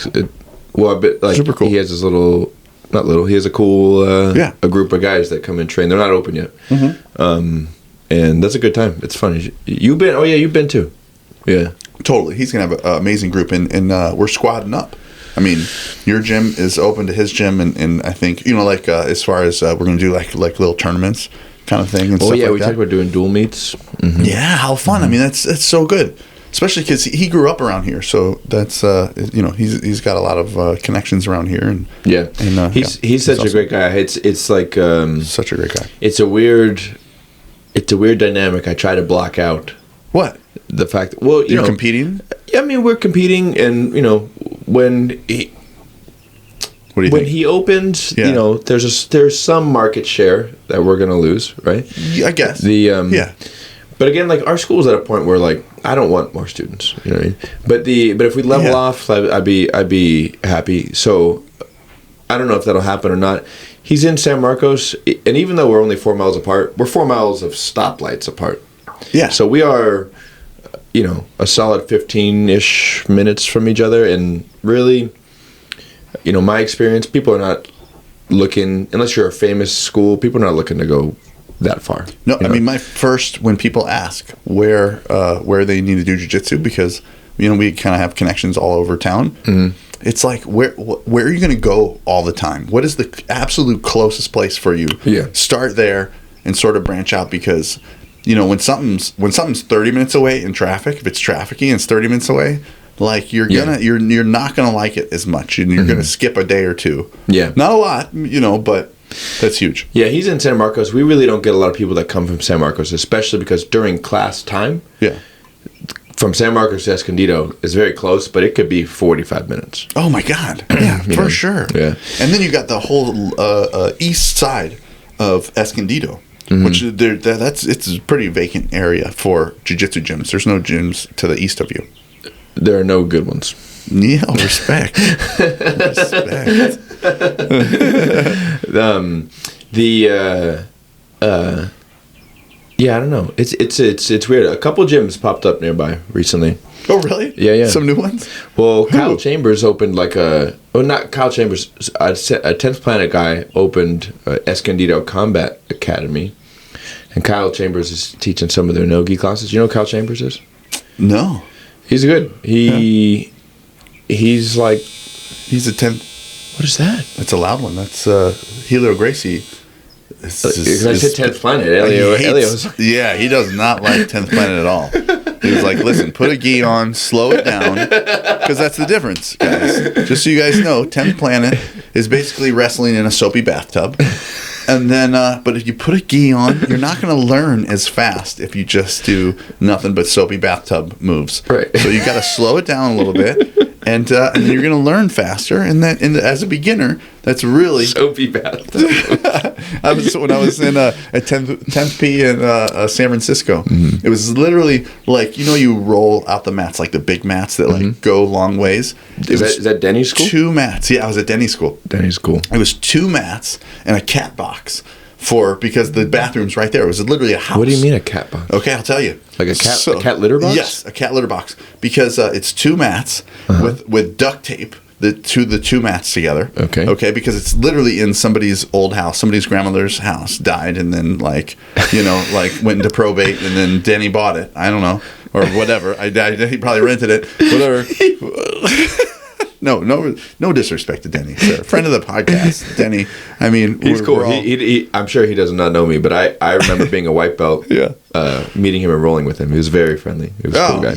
cool. He has his little, not little. He has a cool a group of guys that come and train. They're not open yet. Mm-hmm. And that's a good time. It's fun. You've been? Oh yeah, you've been too. Yeah.
Totally. He's gonna have an amazing group, and we're squadding up. I mean, your gym is open to his gym, and I think as far as we're gonna do like little tournaments kind of thing. And stuff
we talked about doing dual meets. Mm-hmm.
Yeah, how fun! Mm-hmm. I mean, that's so good, especially because he grew up around here, so that's he's got a lot of connections around here, and
he's such a great guy. It's like
such a great guy.
It's a weird dynamic. I try to block out.
What?
The fact that, you're
competing?
Yeah, I mean, we're competing, and when he opens, there's some market share that we're gonna lose, right?
Yeah, I guess.
But again, like our school's at a point where like I don't want more students, you know what I mean? But if we level off, I'd be happy. So I don't know if that'll happen or not. He's in San Marcos, and even though we're only 4 miles apart, we're 4 miles of stoplights apart.
Yeah.
So we are, a solid 15-ish minutes from each other. And really, my experience, people are not looking, unless you're a famous school, people are not looking to go that far.
No, I mean, when people ask where they need to do jiu-jitsu, because, we kind of have connections all over town. Mm-hmm. it's like where are you going to go all the time? What is the absolute closest place for you?
Yeah.
Start there and sort of branch out, because when something's 30 minutes away in traffic, if it's trafficy and it's 30 minutes away, like you're not gonna like it as much, and you're gonna skip a day or two.
Yeah,
not a lot, but that's huge.
Yeah, he's in San Marcos. We really don't get a lot of people that come from San Marcos, especially because during class time.
Yeah.
From San Marcos to Escondido is very close, but it could be 45 minutes.
Oh my God! Yeah, for sure.
Yeah,
and then you got the whole east side of Escondido, which it's a pretty vacant area for jiu-jitsu gyms. There's no gyms to the east of you.
There are no good ones.
Yeah, respect. Respect.
Yeah, I don't know. It's weird. A couple gyms popped up nearby recently.
Oh, really?
Yeah.
Some new ones?
Well, Kyle Chambers opened not Kyle Chambers, a 10th Planet guy opened Escondido Combat Academy. And Kyle Chambers is teaching some of their no-gi classes. You know who Kyle Chambers is?
No.
He's good. He's like...
He's a 10th...
What is that?
That's a loud one. That's Helio Gracie.
Because I said 10th Planet. Elio's...
Yeah, he does not like 10th Planet at all. He was like, listen, put a gi on, slow it down, because that's the difference, guys. Just so you guys know, 10th Planet is basically wrestling in a soapy bathtub. And then, but if you put a gi on, you're not going to learn as fast if you just do nothing but soapy bathtub moves.
Right.
So you got to slow it down a little bit, and then you're going to learn faster. And that, as a beginner, that's really
soapy bathtub.
When I was in at 10th P in San Francisco, it was literally like, you roll out the mats, like the big mats that like go long ways.
Is that Denny's school?
2 mats. Yeah, I was at Denny's school.
Denny's school.
It was 2 mats and a cat box because the bathroom's right there. It was literally a house.
What do you mean a cat box?
Okay, I'll tell you.
Like a cat litter box?
Yes, a cat litter box, because it's 2 mats with duct tape. The two mats together. Okay, because it's literally in somebody's old house. Somebody's grandmother's house died, and then like went into probate, and then Denny bought it. I don't know, or whatever. He probably rented it. Whatever. No disrespect to Denny, sir. Friend of the podcast, Denny. I mean,
he's cool. I'm sure he does not know me, but I remember being a white belt. Yeah. Meeting him and rolling with him. He was very friendly. He was a cool guy.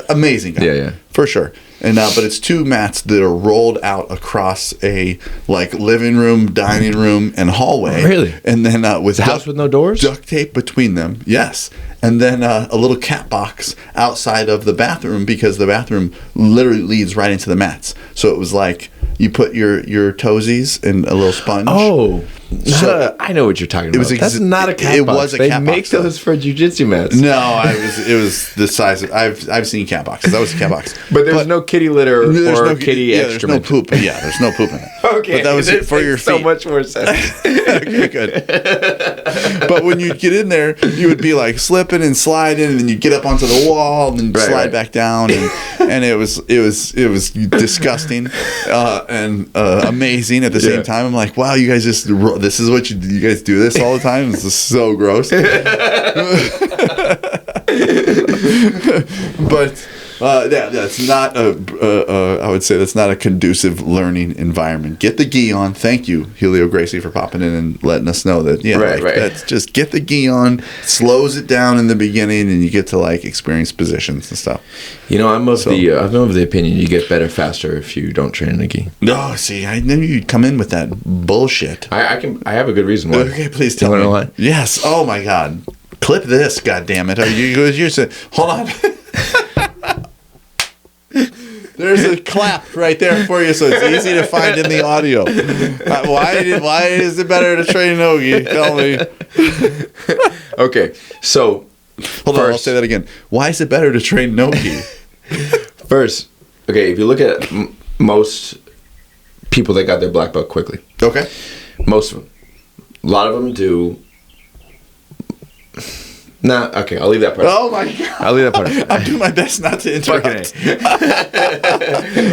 Amazing guy.
Yeah,
for sure. And but it's 2 mats that are rolled out across a living room, dining room, and hallway.
Really?
And then with
a house with no doors,
duct tape between them. Yes. And then a little cat box outside of the bathroom, because the bathroom literally leads right into the mats. So it was like you put your toesies in a little sponge.
Oh, I know what you're talking about. That's not a cat box. It was a cat box. They make those for jiu-jitsu mats.
No, it was the size of... I've seen cat boxes. That was a cat box.
But there's no kitty litter or kitty excrement.
There's no poop. Yeah, there's no poop in it.
Okay.
But that was for your feet.
So much more sense.
Okay, good. But when you get in there, you would be like slipping and sliding, and then you get up onto the wall and then slide back down, and it was disgusting and amazing at the same time. I'm like, wow, you guys this is what you guys do this all the time? This is so gross. But that's not I would say that's not a conducive learning environment. Get the gi on. Thank you, Helio Gracie, for popping in and letting us know that. That's just get the gi on, slows it down in the beginning, and you get to experience positions and stuff.
I'm of the opinion you get better faster if you don't train in a gi.
No, see, I knew you'd come in with that bullshit.
I have a good reason why.
Okay, please tell me. Why? Yes. Oh my God. Clip this, goddammit. You're saying, hold on. There's a clap right there for you, so it's easy to find in the audio. Why is it better to train no-gi? Tell me.
Okay, so
hold on, I'll say that again. Why is it better to train no-gi?
First, okay, if you look at most people that got their black belt quickly.
Okay.
Most of them. A lot of them do Nah, okay, I'll leave that part.
Oh my God.
I'll leave that part.
I'm doing my best not to interrupt.
There's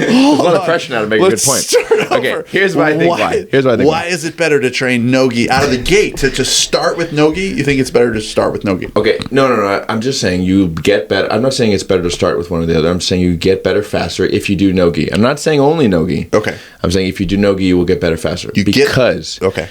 a lot of pressure now to make a good point. Okay, here's what I think why. Here's what I think
why is it better to train no-gi out of the gate? To start with no-gi? You think it's better to start with no-gi?
Okay, no. I'm just saying you get better. I'm not saying it's better to start with one or the other. I'm saying you get better faster if you do no-gi. I'm not saying only no-gi.
Okay.
I'm saying if you do no-gi, you will get better faster.
Okay.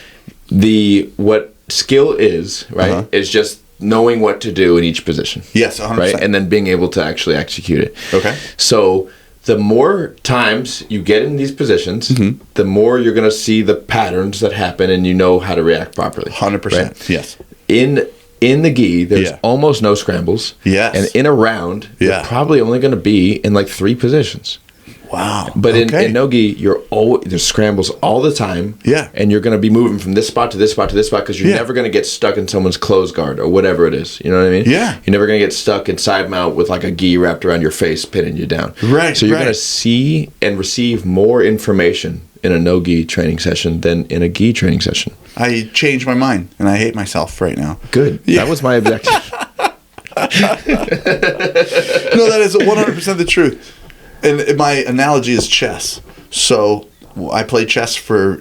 What skill is, right, is just knowing what to do in each position.
Yes, 100%.
Right? And then being able to actually execute it.
Okay.
So the more times you get in these positions, the more you're going to see the patterns that happen and you know how to react properly.
100%. Right? Yes.
In the gi, there's almost no scrambles.
Yes.
And in a round, you're probably only going to be in like 3 positions.
Wow.
But in no-gi, there's scrambles all the time.
Yeah.
And you're going to be moving from this spot to this spot to this spot because you're never going to get stuck in someone's close guard or whatever it is. You know what I mean?
Yeah.
You're never going to get stuck in side mount with like a gi wrapped around your face, pinning you down.
Right.
So you're going to see and receive more information in a no-gi training session than in a gi training session.
I changed my mind and I hate myself right now.
Good. Yeah. That was my objective.
No, that is 100% the truth. And my analogy is chess. So I played chess for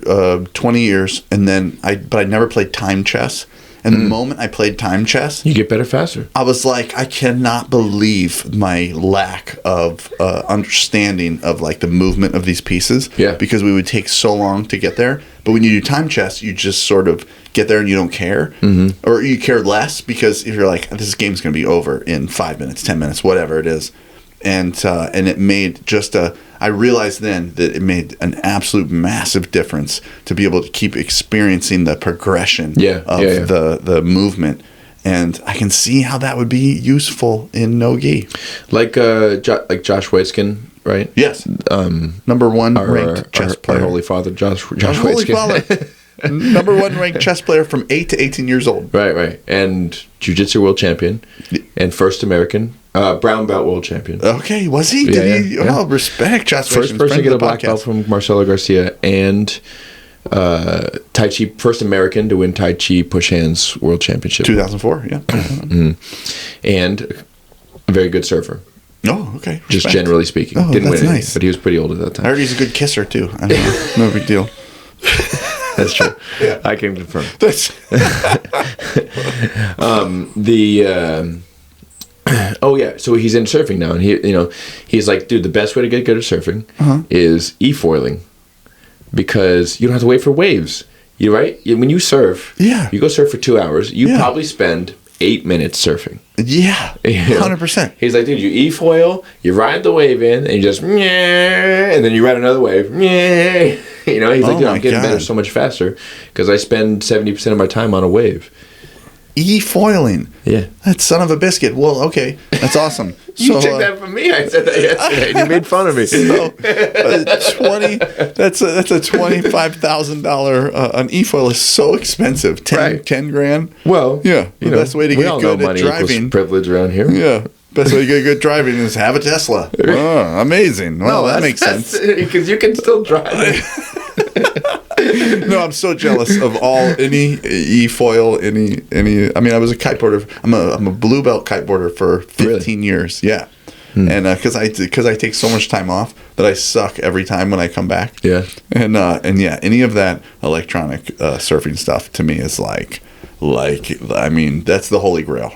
20 years, but I never played time chess. And the moment I played time chess,
you get better faster.
I was like, I cannot believe my lack of understanding of like the movement of these pieces.
Yeah.
Because we would take so long to get there. But when you do time chess, you just sort of get there and you don't care. Or you care less because if you're like, this game's going to be over in 5 minutes, 10 minutes, whatever it is. And it made I realized then that it made an absolute massive difference to be able to keep experiencing the progression of the movement. And I can see how that would be useful in no-gi.
Like Josh Waitzkin, right?
Yes. Number 1 ranked chess player.
Our Holy Father, Josh
Holy
Waitzkin.
Father. Number 1 ranked chess player from 8 to 18 years old.
Right. And Jiu-Jitsu world champion. And first American. Brown belt world champion.
Okay, was he? Did he? Oh, respect. Josh
first person to get a black belt from Marcelo Garcia, and Tai Chi, first American to win Tai Chi push hands world championship.
2004, yeah.
And a very good surfer.
Oh, okay. Respect.
Just generally speaking.
Oh,
Didn't win anything,
nice.
but he was pretty old at that time.
I heard he's a good kisser, too. I don't know. No big deal.
That's true. I can confirm. So he's in surfing now, and he's like, dude, the best way to get good at surfing is e-foiling, because you don't have to wait for waves. When you surf, you go surf for 2 hours, you probably spend 8 minutes surfing.
Yeah, 100%.
He's like, dude, you e-foil, you ride the wave in, and you just, and then you ride another wave, he's like, dude, I'm getting better so much faster because I spend 70% of my time on a wave.
E-foiling. Yeah. That son of a biscuit. Well, okay. That's awesome.
You took that from me. I said that yesterday, and you made fun of me.
So, that's a $25,000. An e-foil is so expensive. 10 grand.
Well,
yeah. The best way to get good at driving.
Privilege around here.
Yeah. Best way to get good driving is have a Tesla. Oh, amazing. Well, that makes sense.
Because you can still drive.
No, I'm so jealous of any e-foil, any. I mean, I was a kiteboarder. I'm a blue belt kiteboarder for 15 years. Yeah, and because I take so much time off that I suck every time when I come back. Yeah, and yeah, any of that electronic surfing stuff to me is like I mean, that's the holy grail.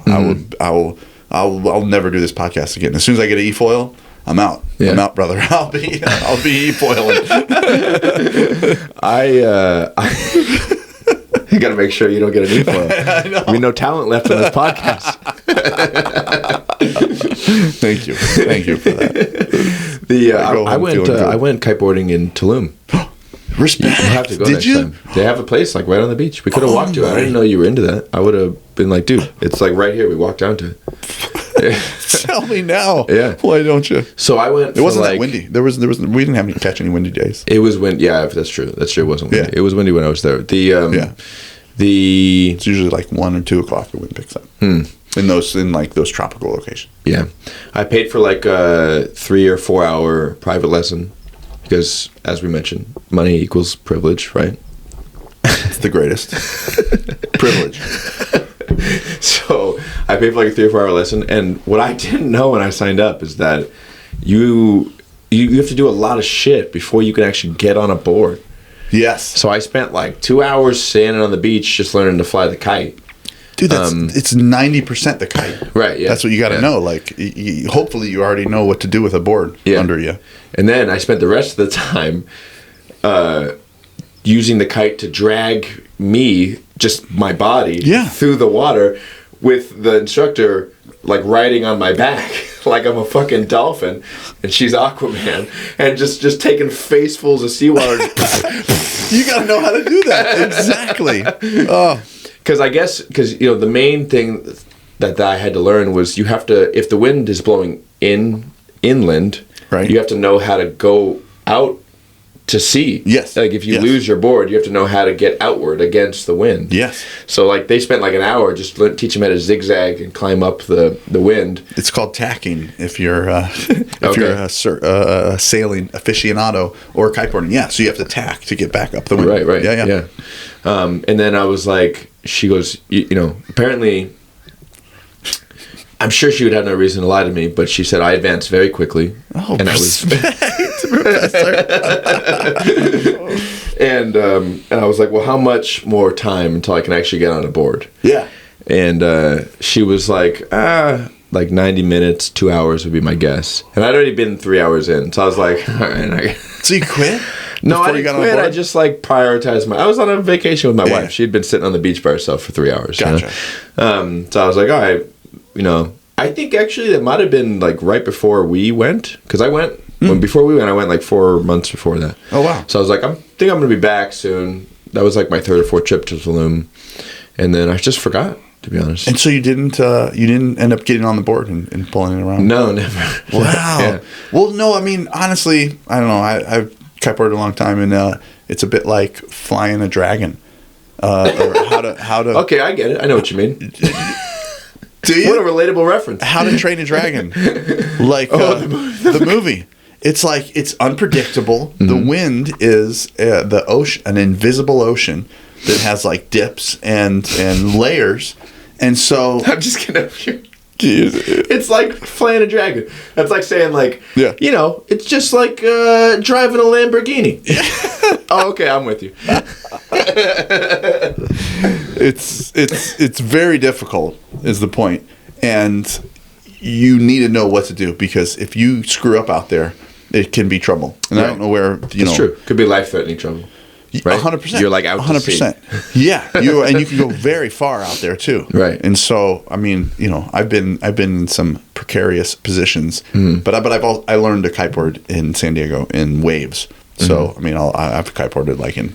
I'll never do this podcast again. As soon as I get an e-foil, I'm out. Yeah. I'm out, brother. I'll be e-foiling.
I got to make sure you don't get an e-foil. I know. I mean, no talent left on this podcast.
Thank you for that.
I went kiteboarding in Tulum.
Respect.
You have to go next time. They have a place like right on the beach. We could have walked to it. I didn't know you were into that. I would have been like, dude, it's like right here. We walked down to it.
Tell me now.
Yeah.
Why don't you?
So I went.
It wasn't that windy. There was. We didn't have catch any windy days.
It was windy. Yeah, that's true. That's true. It wasn't windy. Yeah. It was windy when I was there.
It's usually like 1 or 2 o'clock the wind picks up. In those tropical locations.
Yeah, I paid for like a 3 or 4 hour private lesson because, as we mentioned, money equals privilege, right?
It's the greatest privilege.
So I paid for like a 3 or 4 hour lesson, and what I didn't know when I signed up is that you have to do a lot of shit before you can actually get on a board.
Yes.
So I spent like 2 hours standing on the beach just learning to fly the kite.
Dude, it's 90% the kite.
Right, yeah.
That's what you got to know. Like, hopefully you already know what to do with a board under you.
And then I spent the rest of the time using the kite to drag me, just my body, through the water with the instructor like riding on my back like I'm a fucking dolphin and she's Aquaman, and just taking facefuls of seawater.
You got to know how to do that. Exactly. Oh.
Because the main thing that I had to learn was you have to, if the wind is blowing inland,
right,
you have to know how to go out to sea.
Yes.
Like if you lose your board, you have to know how to get outward against the wind.
Yes.
So like they spent like an hour just teach them how to zigzag and climb up the wind.
It's called tacking if you're you're a sailing aficionado or kiteboarding. Yeah. So you have to tack to get back up the wind.
Right.
Yeah.
And then I was like, she goes, apparently, I'm sure she would have no reason to lie to me, but she said I advanced very quickly.
Oh,
and I was and I was like, well, how much more time until I can actually get on a board?
Yeah.
And she was like 90 minutes, 2 hours would be my guess. And I'd already been 3 hours in, so I was like, all right.
So you quit?
No, I didn't quit. I just like prioritized I was on a vacation with my wife. She'd been sitting on the beach by herself for 3 hours.
Gotcha.
So I was like, all right, I think actually that might have been like right before we went, because I went before we went. I went like 4 months before that.
Oh wow!
So I was like, I think I'm gonna be back soon. That was like my 3rd or 4th trip to Tulum, and then I just forgot, to be honest.
And so you didn't end up getting on the board and pulling it around?
No, never.
Wow.
Yeah.
Well, no, I mean honestly, I don't know. I've kiteboarded a long time, and it's a bit like flying a dragon. Or how to.
Okay, I get it. I know what you mean.
Do you?
What a relatable reference.
How to Train a Dragon. Like the movie. It's like, it's unpredictable. Mm-hmm. The wind is the ocean, an invisible ocean that has like dips and layers. And so
I'm just gonna. It's like flying a dragon. That's like saying like, it's just like driving a Lamborghini. Oh, okay, I'm with you.
It's very difficult is the point, and you need to know what to do, because if you screw up out there, it can be trouble. And I don't know where
It's true. Could be life-threatening trouble. Right?
100%.
You're like out 100%.
Yeah, and you can go very far out there too.
Right.
And so, I mean, I've been in some precarious positions, but I learned to kiteboard in San Diego in waves. So I mean, I've kiteboarded like in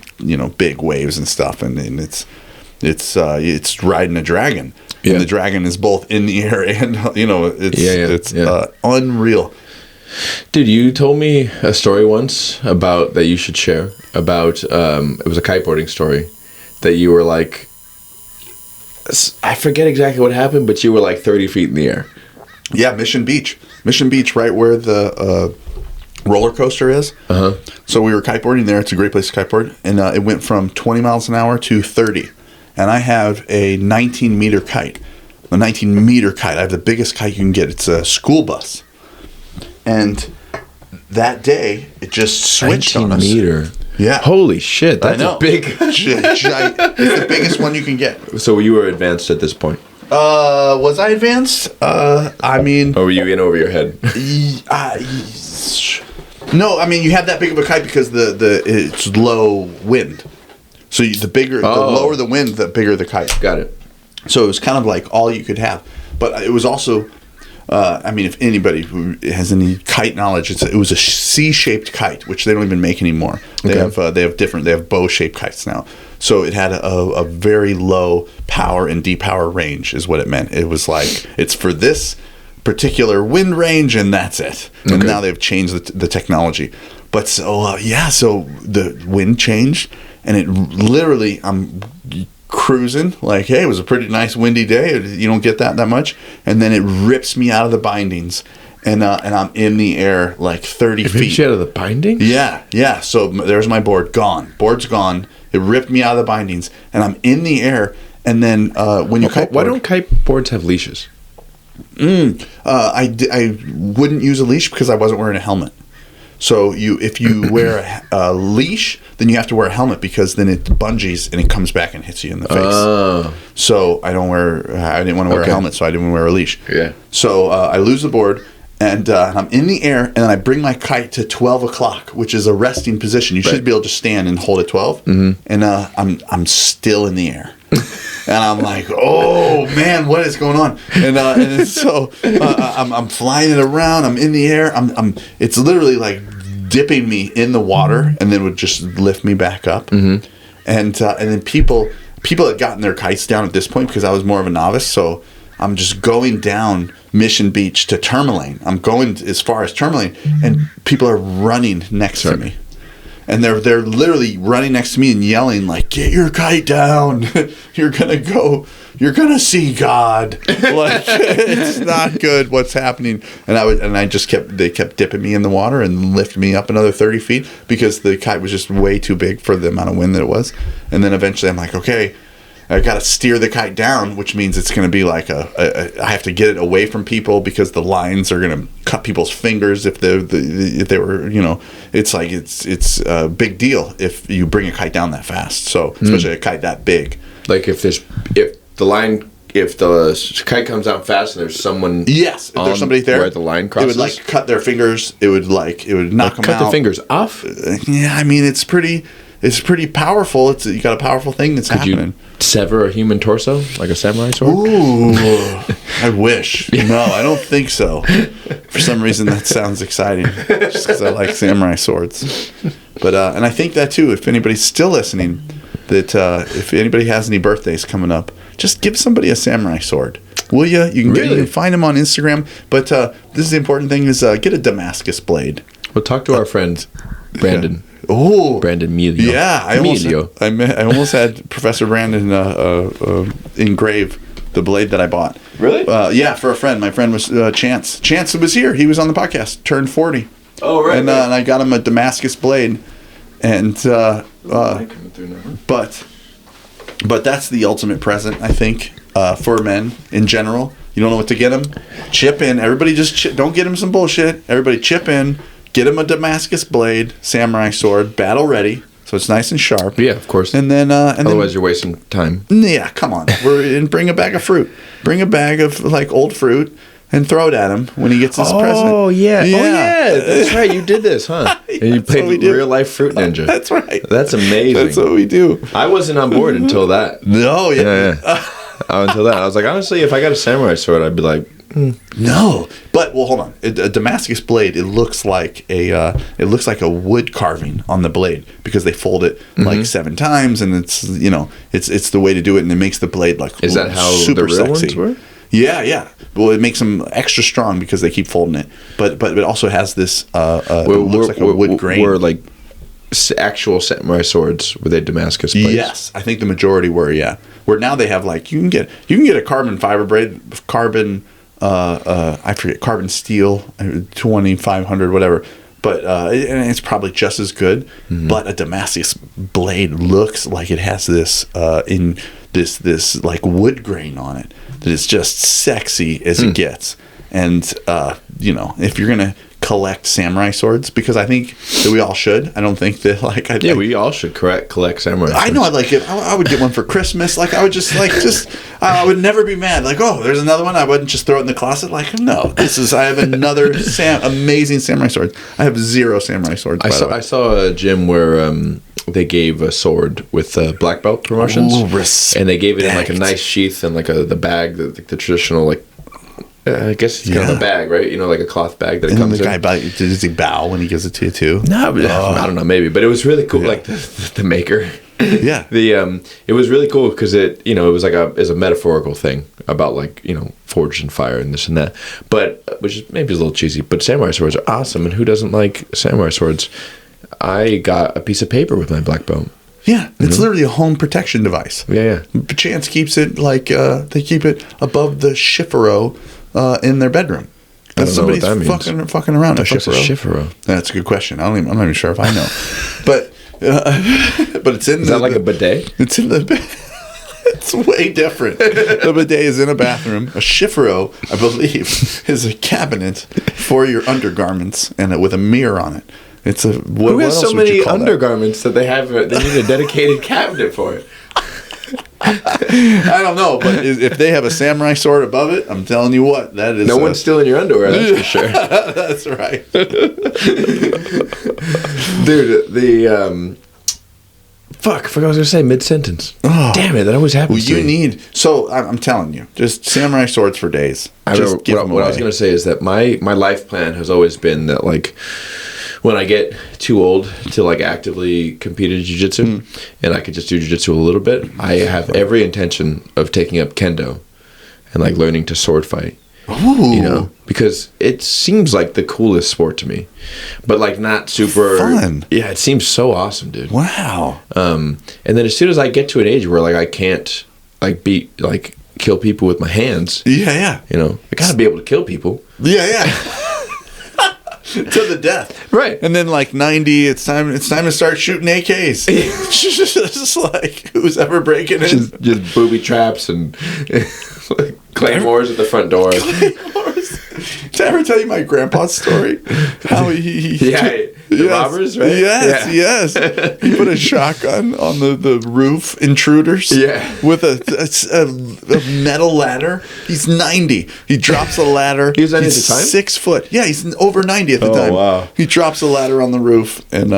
big waves and stuff, and it's riding a dragon. Yeah. And the dragon is both in the air and it's unreal.
Dude, you told me a story once about that you should share about it was a kiteboarding story that you were like, I forget exactly what happened, but you were like 30 feet in the air.
Yeah, Mission Beach, right where the roller coaster is. Uh-huh. So we were kiteboarding there. It's a great place to kiteboard, and it went from 20 miles an hour to 30. And I have a 19-meter kite. A 19-meter kite. I have the biggest kite you can get. It's a school bus. And that day, it just switched on us.
19-meter.
Yeah.
Holy shit, that's a big...
It's the biggest one you can get.
So you were advanced at this point?
Was I advanced? I mean...
Or were you in over your head?
No, I mean, you have that big of a kite because it's low wind. So the lower the wind, the bigger the kite.
Got it.
So it was kind of like all you could have. But it was also... I mean, if anybody who has any kite knowledge, it was a C-shaped kite, which they don't even make anymore. They have bow-shaped kites now. So it had a very low power and depower range, is what it meant. It was like, it's for this particular wind range, and that's it. And now they've changed the technology. But so the wind changed, and it literally, I'm cruising like, hey, it was a pretty nice windy day, you don't get that much, and then it rips me out of the bindings, and I'm in the air like 30 feet.
Rips you out of the bindings?
Yeah. So there's my board gone. Board's gone. It ripped me out of the bindings, and I'm in the air, And then when you kiteboard,
why don't kiteboards have leashes?
I wouldn't use a leash because I wasn't wearing a helmet. So if you wear a leash, then you have to wear a helmet because then it bungees and it comes back and hits you in the face. So I didn't want to wear a helmet, so I didn't wear a leash.
Yeah. So
I lose the board. And I'm in the air, and then I bring my kite to 12 o'clock, which is a resting position. You should be able to stand and hold at 12. Mm-hmm. And I'm still in the air. And I'm like, oh, man, what is going on? And so I'm flying it around. I'm in the air. It's literally like dipping me in the water, and then would just lift me back up. Mm-hmm. And then people had gotten their kites down at this point because I was more of a novice, so I'm just going down Mission Beach to Tourmaline. I'm going as far as Tourmaline, and people are running next to me. And they're literally running next to me and yelling like, "Get your kite down! You're gonna see God!" Like, it's not good what's happening. And they kept dipping me in the water and lifting me up another 30 feet because the kite was just way too big for the amount of wind that it was. And then eventually I'm like, okay, I got to steer the kite down, which means it's going to be like I have to get it away from people because the lines are going to cut people's fingers if they were, it's like it's a big deal if you bring a kite down that fast. So especially a kite that big.
Like if the kite comes out fast and there's someone
if there's somebody there
where the line crosses,
it would like cut their fingers. It would knock them out.
Cut the fingers off.
Yeah, I mean it's pretty powerful. You got a powerful thing that's happening.
Could you sever a human torso like a samurai sword?
Ooh, I wish. No, I don't think so. For some reason, that sounds exciting. Just because I like samurai swords. But and I think that too. If anybody's still listening, that if anybody has any birthdays coming up, just give somebody a samurai sword. Will you? You can find them on Instagram. But this is the important thing: is get a Damascus blade.
We'll talk to our friend Brandon.
Yeah. Oh,
Brandon Melio.
Yeah, I almost had Professor Brandon engrave the blade that I bought.
Really?
Yeah, for a friend. My friend was Chance. Chance was here. He was on the podcast. Turned 40.
Oh, right.
And I got him a Damascus blade. And but that's the ultimate present, I think, for men in general. You don't know what to get them? Chip in. Everybody just don't get him some bullshit. Everybody chip in. Get him a Damascus blade, samurai sword, battle ready, so it's nice and sharp.
Yeah, of course.
And then,
otherwise you're wasting time.
Yeah, come on. Bring a bag of fruit. Bring a bag of like old fruit and throw it at him when he gets his present.
Oh yeah, that's right. You did this, huh? And you played real life Fruit Ninja.
That's right.
That's amazing.
That's what we do.
I wasn't on board until that.
No, yeah.
Until that, I was like, honestly, if I got a samurai sword, I'd be like.
No, but hold on. A Damascus blade. It looks like a wood carving on the blade because they fold it like 7 times, and it's it's the way to do it, and it makes the blade like
is that how
super
the real
sexy.
ones were?
Yeah. Well, it makes them extra strong because they keep folding it, but it also has this. It looks like a wood grain.
Were like actual samurai swords? Were they Damascus blades?
Yes, I think the majority were. Yeah, where now they have like you can get a carbon fiber blade, I forget, carbon steel, 2500, whatever. But and it's probably just as good. Mm-hmm. But a Damascus blade looks like it has this this like wood grain on it that is just sexy as it gets. And if you're gonna collect samurai swords, because I think that we all should. I don't think that
we all should collect samurai swords.
I know I'd like it. I would get one for Christmas. Like I would I would never be mad. Like, oh, there's another one. I wouldn't just throw it in the closet. Like, no, I have another amazing samurai sword. I have 0 samurai swords.
I saw a gym where they gave a sword with black belt promotions.
Ooh, respect.
And they gave it in like a nice sheath and like the bag, the traditional like. I guess it's kind of a bag, right? Like a cloth bag that it comes in. And the guy,
does he bow when he gives it to you too?
No, I don't know, maybe. But it was really cool, like the maker.
Yeah.
It was really cool because it was like a metaphorical thing about like, forged in fire and this and that. But, which is maybe a little cheesy, but samurai swords are awesome. And who doesn't like samurai swords? I got a piece of paper with my black belt.
Yeah, it's literally a home protection device.
Yeah.
Chance keeps it like, they keep it above the Shifero in their bedroom.
I don't know what that means.
Fucking around a
Shifero.
Shifero. That's a good question. I'm not even sure if I know. But it's in.
Is that like a bidet?
It's in the. It's way different. The bidet is in a bathroom. A chiffero, I believe, is a cabinet for your undergarments and with a mirror on it. It's a
Who has so many undergarments that they need a dedicated cabinet for it?
I don't know, but if they have a samurai sword above it, I'm telling you what, that is.
No one's stealing your underwear, that's for sure.
That's right.
Dude, fuck, I forgot what I was going to say mid-sentence. Oh, damn it, that always happens to me.
So I'm telling you, just samurai swords for days.
What I was going to say is that my life plan has always been that, like, when I get too old to like actively compete in jiu-jitsu and I could just do jiu-jitsu a little bit, I have every intention of taking up kendo and like learning to sword fight.
Ooh.
You know, because it seems like the coolest sport to me, but like not super
fun.
Yeah, it seems so awesome, dude.
Wow.
And then as soon as I get to an age where like I can't like kill people with my hands.
Yeah.
You know, I gotta be able to kill people.
Yeah. To the death,
right?
And then like 90, it's time to start shooting AKs. Just like who's ever breaking in,
just booby traps and claymores at the front door.
Did I ever tell you my grandpa's story? How
the robbers, right?
Yes. He put a shotgun on the roof intruders.
Yeah.
With a metal ladder. He's 90. He drops a ladder.
He was 90 at the time?
6 foot. Yeah, he's over 90 at the time.
Oh, wow.
He drops a ladder on the roof, and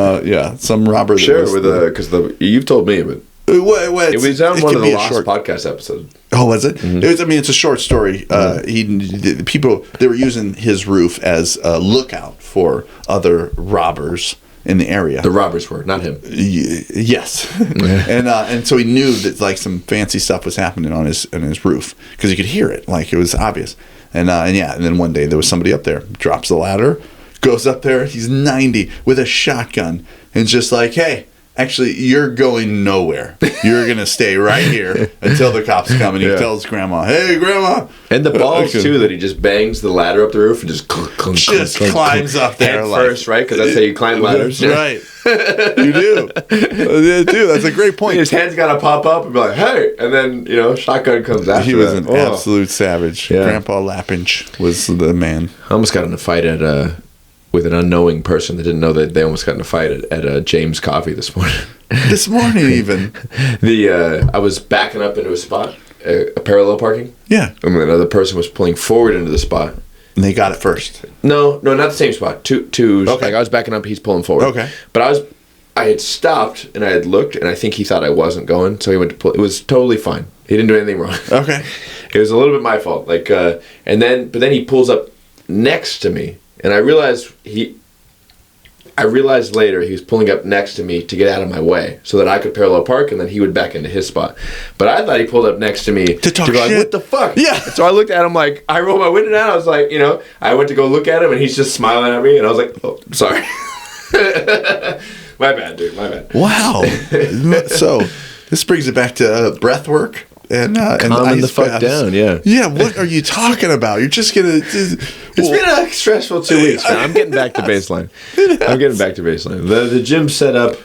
some robber.
Sure, because you've told me, but. It was on one of the Lost podcast episodes.
Oh, was it?
Mm-hmm.
It's a short story. They were using his roof as a lookout for other robbers in the area.
The robbers were, not him.
Yes, and so he knew that like some fancy stuff was happening on his roof because he could hear it, like it was obvious. And then one day there was somebody up there, drops the ladder, goes up there. He's 90 with a shotgun, and it's just like, hey. Actually, you're going nowhere. You're going to stay right here until the cops come. And he tells Grandma, hey, Grandma.
And the balls, too, that he just bangs the ladder up the roof and just
climbs up there.
Head first, right? Because that's how you climb ladders.
Right. You do. Yeah, dude, that's a great point.
His head's got to pop up and be like, hey. And then, shotgun comes after.
He was an absolute savage. Yeah. Grandpa Lappinch was the man.
I almost got in a fight with an unknowing person that didn't know that they almost got in a fight at James Coffee this morning.
This morning, even.
I was backing up into a spot, a parallel parking.
Yeah.
And another person was pulling forward into the spot.
And they got it first.
No, not the same spot. Two. Okay. Like I was backing up, he's pulling forward.
Okay.
But I had stopped and I had looked, and I think he thought I wasn't going, so he went to pull. It was totally fine. He didn't do anything wrong.
Okay.
It was a little bit my fault. But then he pulls up next to me. And I realized later he was pulling up next to me to get out of my way so that I could parallel park and then he would back into his spot. But I thought he pulled up next to me
to talk
go
shit.
Like, what the fuck?
Yeah.
So I looked at him like, I rolled my window down. I was like, I went to go look at him and he's just smiling at me. And I was like, oh, sorry. My bad, dude. My bad.
Wow. So this brings it back to breath work. And
calming the fuck down, yeah.
Yeah, what are you talking about? You're just gonna.
It's been a stressful 2 weeks, man. I'm getting back to baseline. The gym's set up.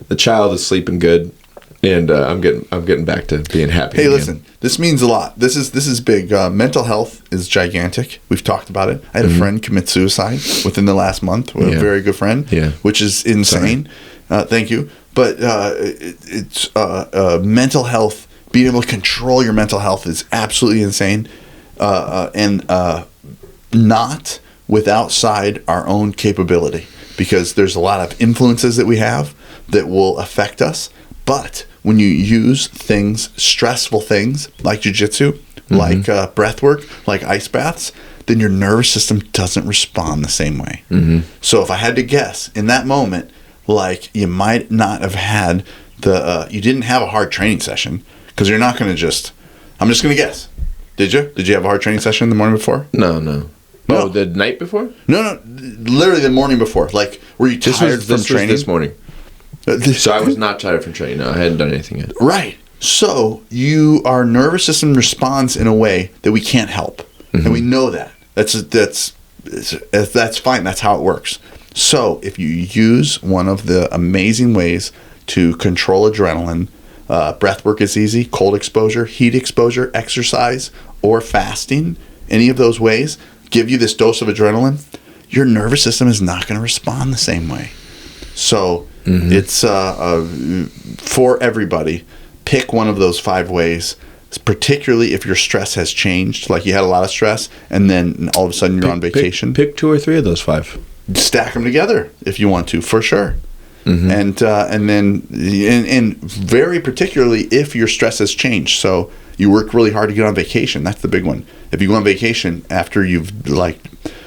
The child is sleeping good, and I'm getting back to being happy.
Hey,
again.
listen, this means a lot. This is big. Mental health is gigantic. We've talked about it. I had a friend commit suicide within the last month. A very good friend.
Yeah.
Which is insane. Thank you. But it's mental health. Being able to control your mental health is absolutely insane, and not outside our own capability, because there's a lot of influences that we have that will affect us. But when you use stressful things like jiu-jitsu, like breath work, like ice baths, then your nervous system doesn't respond the same way. Mm-hmm. So if I had to guess, in that moment, like you might not have had you didn't have a hard training session. Because you're not going to I'm just going to guess. Did you? Did you have a hard training session the morning before?
No. Oh, the night before?
No. Literally the morning before. Like, were you tired from training?
This morning. So I was not tired from training. No, I hadn't done anything yet.
Right. So our nervous system responds in a way that we can't help. Mm-hmm. And we know that. That's fine. That's how it works. So if you use one of the amazing ways to control adrenaline, Breath work is easy. Cold exposure, heat exposure, exercise, or fasting. Any of those ways give you this dose of adrenaline. Your nervous system is not going to respond the same way. So it's for everybody. Pick one of those 5 ways, particularly if your stress has changed, like you had a lot of stress, and then all of a sudden you're on vacation.
Pick 2 or 3 of those 5.
Stack them together if you want to, for sure. And then very particularly if your stress has changed. So you work really hard to get on vacation. That's the big one. If you go on vacation after you've like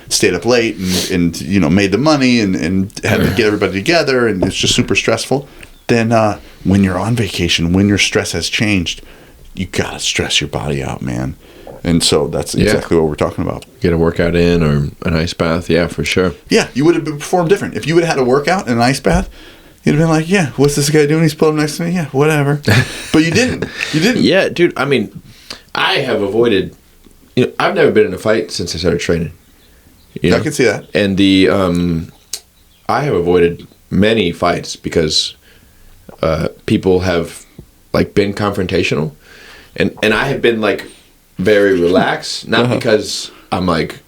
stayed up late and you know made the money and had to get everybody together and it's just super stressful, then when you're on vacation, when your stress has changed, you gotta stress your body out, man. And so that's exactly what we're talking about.
Get a workout in or an ice bath, yeah, for sure.
Yeah, you would have performed different. If you would have had a workout and an ice bath, you'd have been like, yeah, what's this guy doing? He's pulling up next to me. Yeah, whatever. But you didn't. You didn't.
Yeah, dude, I mean, I have avoided, you know, I've never been in a fight since I started training. You know?
I can see that.
And I have avoided many fights because people have, like, been confrontational. And I have been, like, very relaxed, not because I'm like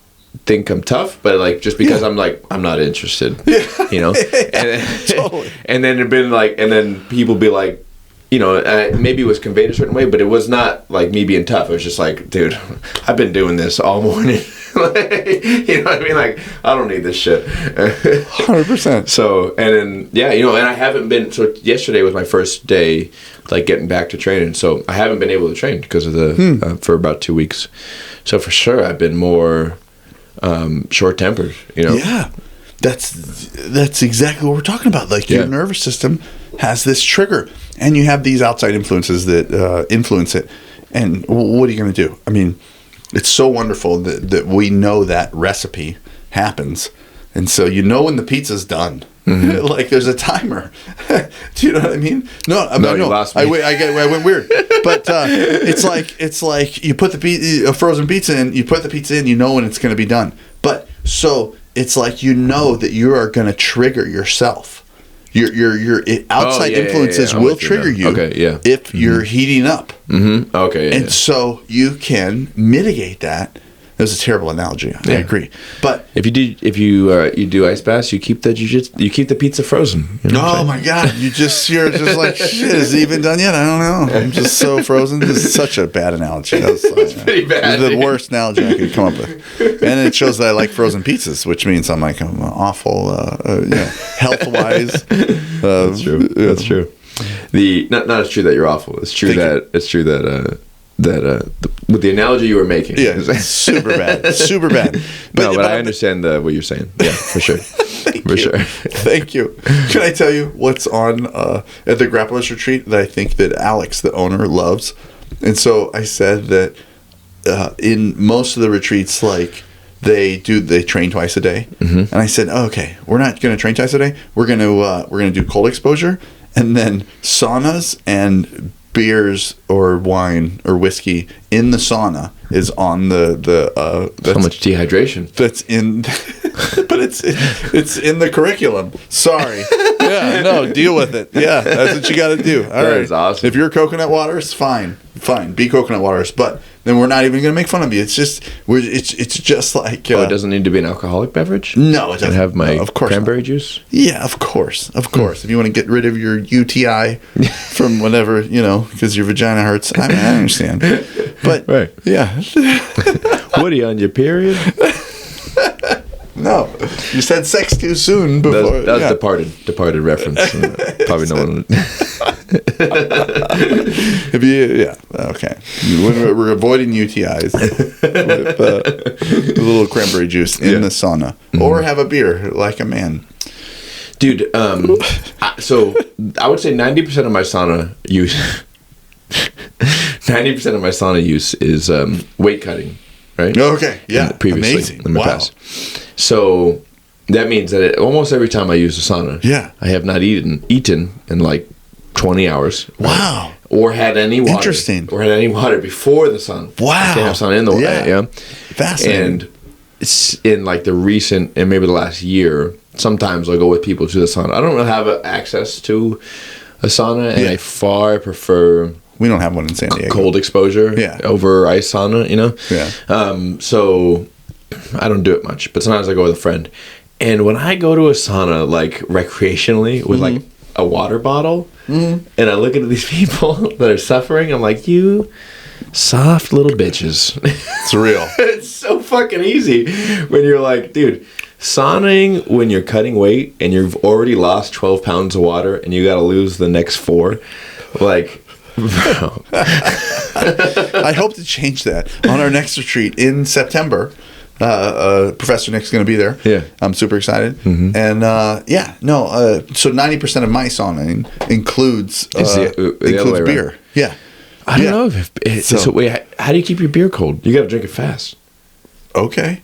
think I'm tough, but like just because I'm like I'm not interested, you know.
Totally.
And then it'd been like, and then people be like, you know, maybe it was conveyed a certain way, but it was not like me being tough. It was just like, dude, I've been doing this all morning. Like, you know what I mean? Like, I don't need this shit.
100%.
So, and then, yeah, you know, and I haven't been, so yesterday was my first day, like, getting back to training. So, I haven't been able to train because of the, for about 2 weeks. So, for sure, I've been more short-tempered, you know?
Yeah. That's exactly what we're talking about. Like, your nervous system has this trigger, and you have these outside influences that influence it. And what are you going to do? I mean, it's so wonderful that we know that recipe happens. And so you know when the pizza's done. Mm-hmm. Like there's a timer. Do you know what I mean? No,
you lost me.
I went weird. But it's like you put a frozen pizza in, you put the pizza in, you know when it's going to be done. But so it's like you know that you are going to trigger yourself. Your outside influences will trigger you if you're heating up.
Mm-hmm. Okay.
And so you can mitigate that. It was a terrible analogy. I agree. But
if you do ice baths, you keep the pizza frozen. You know
oh my God! You're just like shit. Is it even done yet? I don't know. I'm just so frozen. This is such a bad analogy. It's
pretty bad.
The worst analogy I could come up with. And it shows that I like frozen pizzas, which means I'm awful health wise.
That's true. That's true. Not it's true that you're awful. It's true that with the analogy you were making,
super bad.
But I understand what you're saying. Yeah, for sure.
Thank you. Can I tell you what's on at the Grapplers Retreat that I think that Alex, the owner, loves? And so I said that in most of the retreats, like they train twice a day, and I said, okay, we're not going to train twice a day. We're going to do cold exposure, and then saunas and beers or wine or whiskey in the sauna is on
so much dehydration
that's in but it's in the curriculum. Sorry. Deal with it. That's what you got to do. All right,
that is awesome.
If you're coconut waters, fine, be coconut waters, but then we're not even going to make fun of you. It's just it's just like
it doesn't need to be an alcoholic beverage.
No, it doesn't.
Can I have my cranberry
not.
Juice?
Yeah, of course. If you want to get rid of your UTI from whatever, because your vagina hurts, I understand. But
right.
Yeah.
What are you on your period?
No, you said sex too soon before.
That was departed reference. Probably no one.
Okay. We're avoiding UTIs with a little cranberry juice in the sauna, or have a beer like a man.
Dude, so I would say 90% of my sauna use. 90% of my sauna use is weight cutting, right?
Okay, yeah,
previously, in the past. So that means that almost every time I use the sauna, I have not eaten in like 20 hours.
Wow.
Right? Or had any water.
Interesting.
Or had any water before the sun.
Wow.
I can't have sauna in the water. Yeah.
Fascinating.
And it's in like the recent, and maybe the last year, sometimes I'll go with people to the sauna. I don't really have access to a sauna, and
Yeah.
I far prefer
We don't have one in San Diego.
cold exposure over ice sauna,
Yeah.
So I don't do it much, but sometimes I go with a friend. And when I go to a sauna, like recreationally, with like a water bottle, and I look at these people that are suffering, I'm like, you soft little bitches.
It's real.
It's so fucking easy when you're like, dude, sauning when you're cutting weight and you've already lost 12 pounds of water and you got to lose the next 4. Like, bro.
I hope to change that on our next retreat in September. Professor Nick's going to be there.
Yeah.
I'm super excited. And so 90% of my sauning includes
the other way
includes
around.
beer. Yeah.
I don't know if so wait, how do you keep your beer cold? You got to drink it fast.
Okay.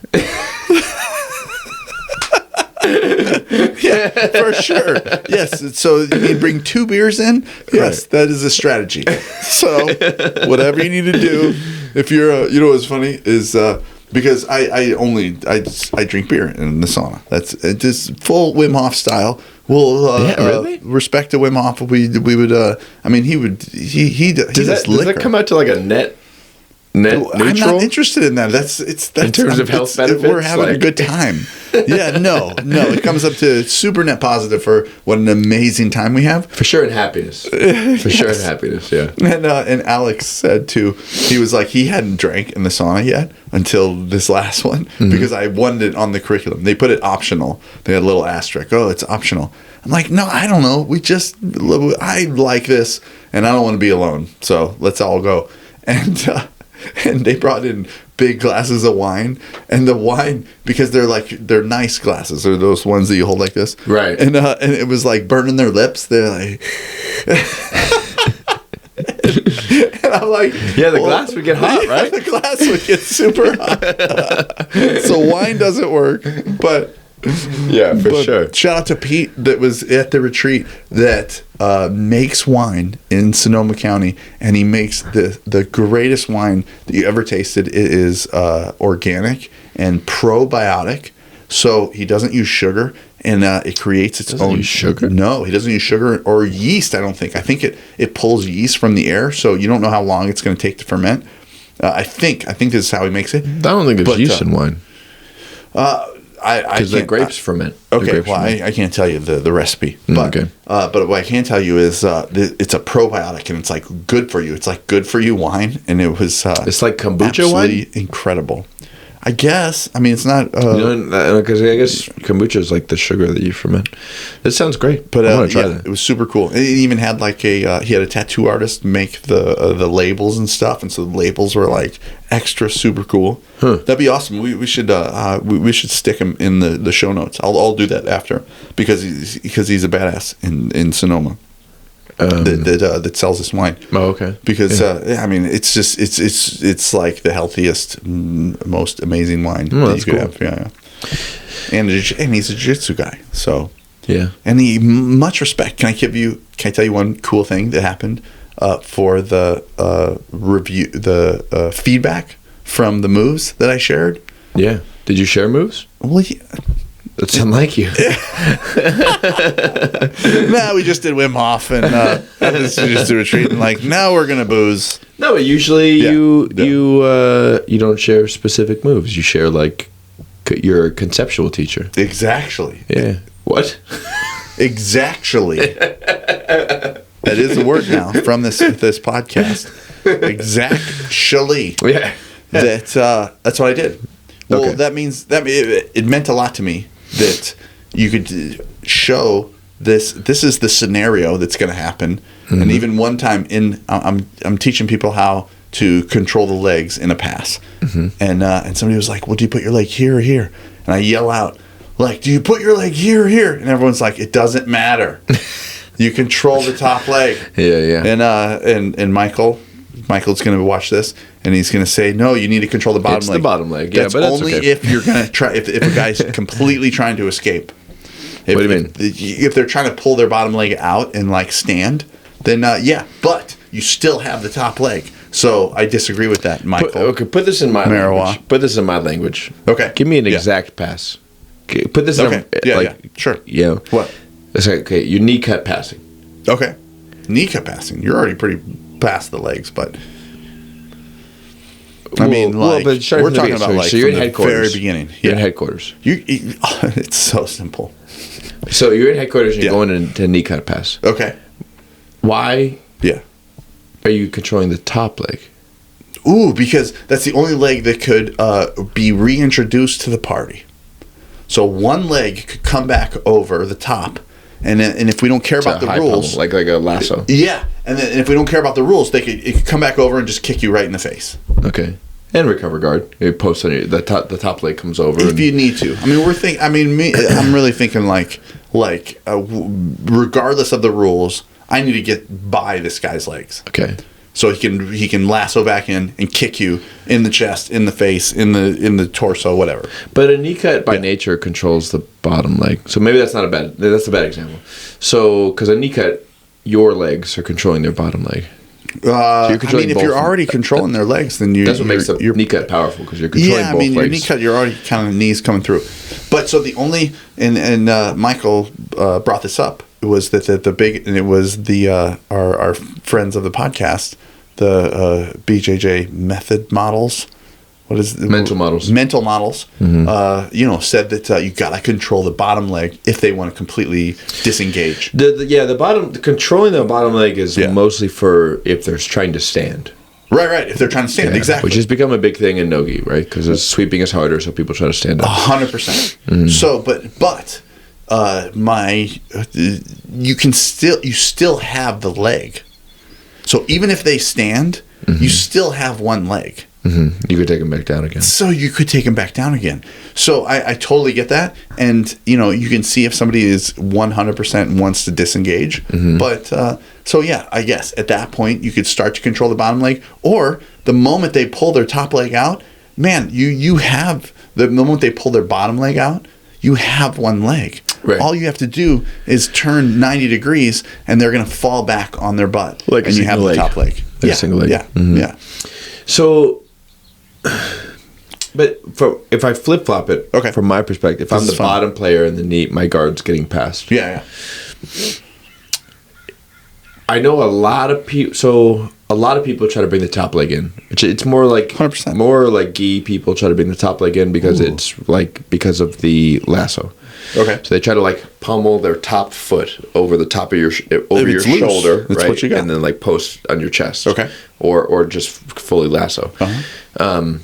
Yeah, for sure. Yes. So you bring 2 beers in. Yes, that is a strategy. So whatever you need to do, if you're, you know, what's funny is because I drink beer in the sauna. That's just full Wim Hof style. We'll
really?
Respect to Wim Hof. We would. I mean, he does liquor.
Does that come out to like a net neutral?
I'm not interested in that. That's
in terms of health benefits.
We're having a good time. Yeah, no. It comes up to super net positive for what an amazing time we have.
For sure in happiness. For sure in happiness, yeah.
And Alex said too, he was like, he hadn't drank in the sauna yet until this last one because I wanted it on the curriculum. They put it optional. They had a little asterisk. Oh, it's optional. I'm like, no, I don't know. I like this and I don't want to be alone. So let's all go. And they brought in big glasses of wine, and the wine, because they're nice glasses, they're those ones that you hold like this,
right?
And it was like burning their lips. They're like, and I'm like,
yeah, the glass would get hot, right?
The glass would get super hot. So wine doesn't work, but.
Yeah, for sure.
Shout out to Pete that was at the retreat that makes wine in Sonoma County, and he makes the greatest wine that you ever tasted. It is organic and probiotic, so he doesn't use sugar, and it creates its own
sugar.
No, he doesn't use sugar or yeast. I don't think. I think it pulls yeast from the air, so you don't know how long it's going to take to ferment. I think this is how he makes it.
I don't think there's yeast in wine.
Because
the grapes ferment.
Okay, well, I can't tell you the recipe, but but what I can tell you is it's a probiotic and it's like good for you. It's like good for you wine, and it was
it's like kombucha wine.
Incredible. I guess. I mean, it's not
because I guess kombucha is like the sugar that you ferment. That sounds great.
But
I want to try that.
It was super cool. And it even had like he had a tattoo artist make the labels and stuff, and so the labels were like extra super cool.
Huh.
That'd be awesome. We should stick him in the show notes. I'll do that after because he's a badass in Sonoma. That sells this wine.
Oh, okay.
Because I mean, it's just it's like the healthiest, most amazing wine that you could have. Yeah. And he's a jiu-jitsu guy, so
yeah.
And much respect. Can I tell you one cool thing that happened for the review, the feedback from the moves that I shared?
Yeah. Did you share moves?
Well, yeah.
That's unlike you.
Nah, we just did Wim Hof and this is just a retreat, and like now we're gonna booze.
No, but usually you don't share specific moves. You share like your conceptual teacher.
Exactly.
Yeah. What?
Exactly. That is a word now from this podcast. Exactly.
Yeah.
That's what I did. Well,
Okay.
that means it meant a lot to me that you could show this. This is the scenario that's going to happen. Mm-hmm. And even one time I'm teaching people how to control the legs in a pass, and somebody was like, "Well, do you put your leg here or here?" And I yell out, "Like, do you put your leg here or here?" And everyone's like, "It doesn't matter. You control the top leg."
Yeah.
And Michael's going to watch this, and he's going to say, "No, you need to control the bottom leg."
It's the bottom leg. Yeah,
That's
but that's
only
okay.
if you're going to try. If a guy's completely trying to escape.
What do you mean?
If they're trying to pull their bottom leg out and like stand, then yeah. But you still have the top leg. So I disagree with that, Michael.
Put this in my language. Put this in my language.
Okay.
Give me an exact pass. Okay, put this in
Okay. Yeah. Sure.
Yeah.
What?
It's like, okay, your knee cut passing.
Okay. knee cut passing. You're already pretty past the legs, but I mean, like,
but
we're talking about like
so you're
from
in
the
headquarters.
very beginning.
You're in headquarters.
It's so simple.
So you're in headquarters and you're going into knee cut pass.
Okay.
Why
Yeah.
are you controlling the top leg?
Ooh, because that's the only leg that could be reintroduced to the party. So one leg could come back over the top, and if we don't care about the rules,
like a lasso.
yeah, and if we don't care about the rules, it could come back over and just kick you right in the face.
Okay. And recover guard. You post on the top leg comes over.
If you need to. I mean, I'm really thinking like regardless of the rules, I need to get by this guy's legs.
Okay.
So he can lasso back in and kick you in the chest, in the face, in the torso, whatever.
But a knee cut by nature controls the bottom leg. So maybe that's a bad example. So because a knee cut, your legs are controlling their bottom leg.
I mean, if you're already controlling their legs, then
that's what makes your knee cut powerful, because you're controlling both legs.
Your knee cut, you're already kind of knees coming through. But so the only and Michael brought this up, was that the big, and it was the our friends of the podcast, the BJJ method models. What is it?
Mental models?
Mental models. Mm-hmm. Said that you gotta control the bottom leg if they want to completely disengage.
Controlling the bottom leg is mostly for if they're trying to stand.
Right. If they're trying to stand, exactly.
Which has become a big thing in no-gi, right? Because sweeping is harder, so people try to stand up.
100%. So, but you still have the leg. So even if they stand, you still have one leg.
Mm-hmm. You could take them back down again.
So you could take them back down again. So I totally get that. And, you can see if somebody is 100% and wants to disengage. Mm-hmm. But, I guess at that point, you could start to control the bottom leg. Or the moment they pull their top leg out, man, you have, the moment they pull their bottom leg out, you have one leg. Right. All you have to do is turn 90 degrees, and they're going to fall back on their butt.
And you have the top leg.
Like
a single leg.
Yeah.
Mm-hmm.
Yeah.
So, but if I flip flop it, from my perspective, if I'm the bottom player and my guard's getting passed.
Yeah.
I know a lot of people. So a lot of people try to bring the top leg in. It's more like
100%.
More like gi people try to bring the top leg in because because of the lasso.
Okay.
So they try to pummel their top foot over the top of your shoulder,
that's
right?
What you got.
And then post on your chest.
Okay.
Or just fully lasso.
Uh-huh.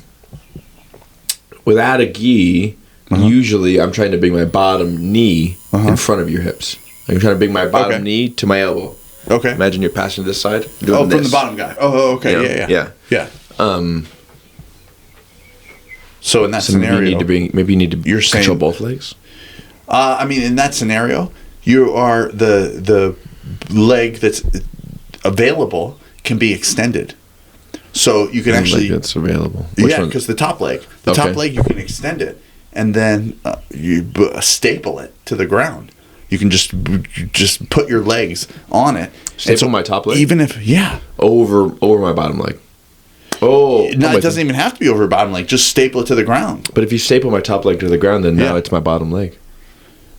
Without a gi, usually I'm trying to bring my bottom knee in front of your hips. I'm trying to bring my bottom knee to my elbow.
Okay.
Imagine you're passing this side.
From the bottom guy. Oh, okay. Yeah. So in that scenario,
maybe you need to
you're
control
saying,
both legs.
In that scenario, you are the leg that's available can be extended. So you can actually
that's available.
Because the top leg, top leg, you can extend it, and then you staple it to the ground. You can just put your legs on it.
Staple my top leg?
Even if,
over my bottom leg.
No, it doesn't even have to be over your bottom leg. Just staple it to the ground.
But if you staple my top leg to the ground, then now it's my bottom leg.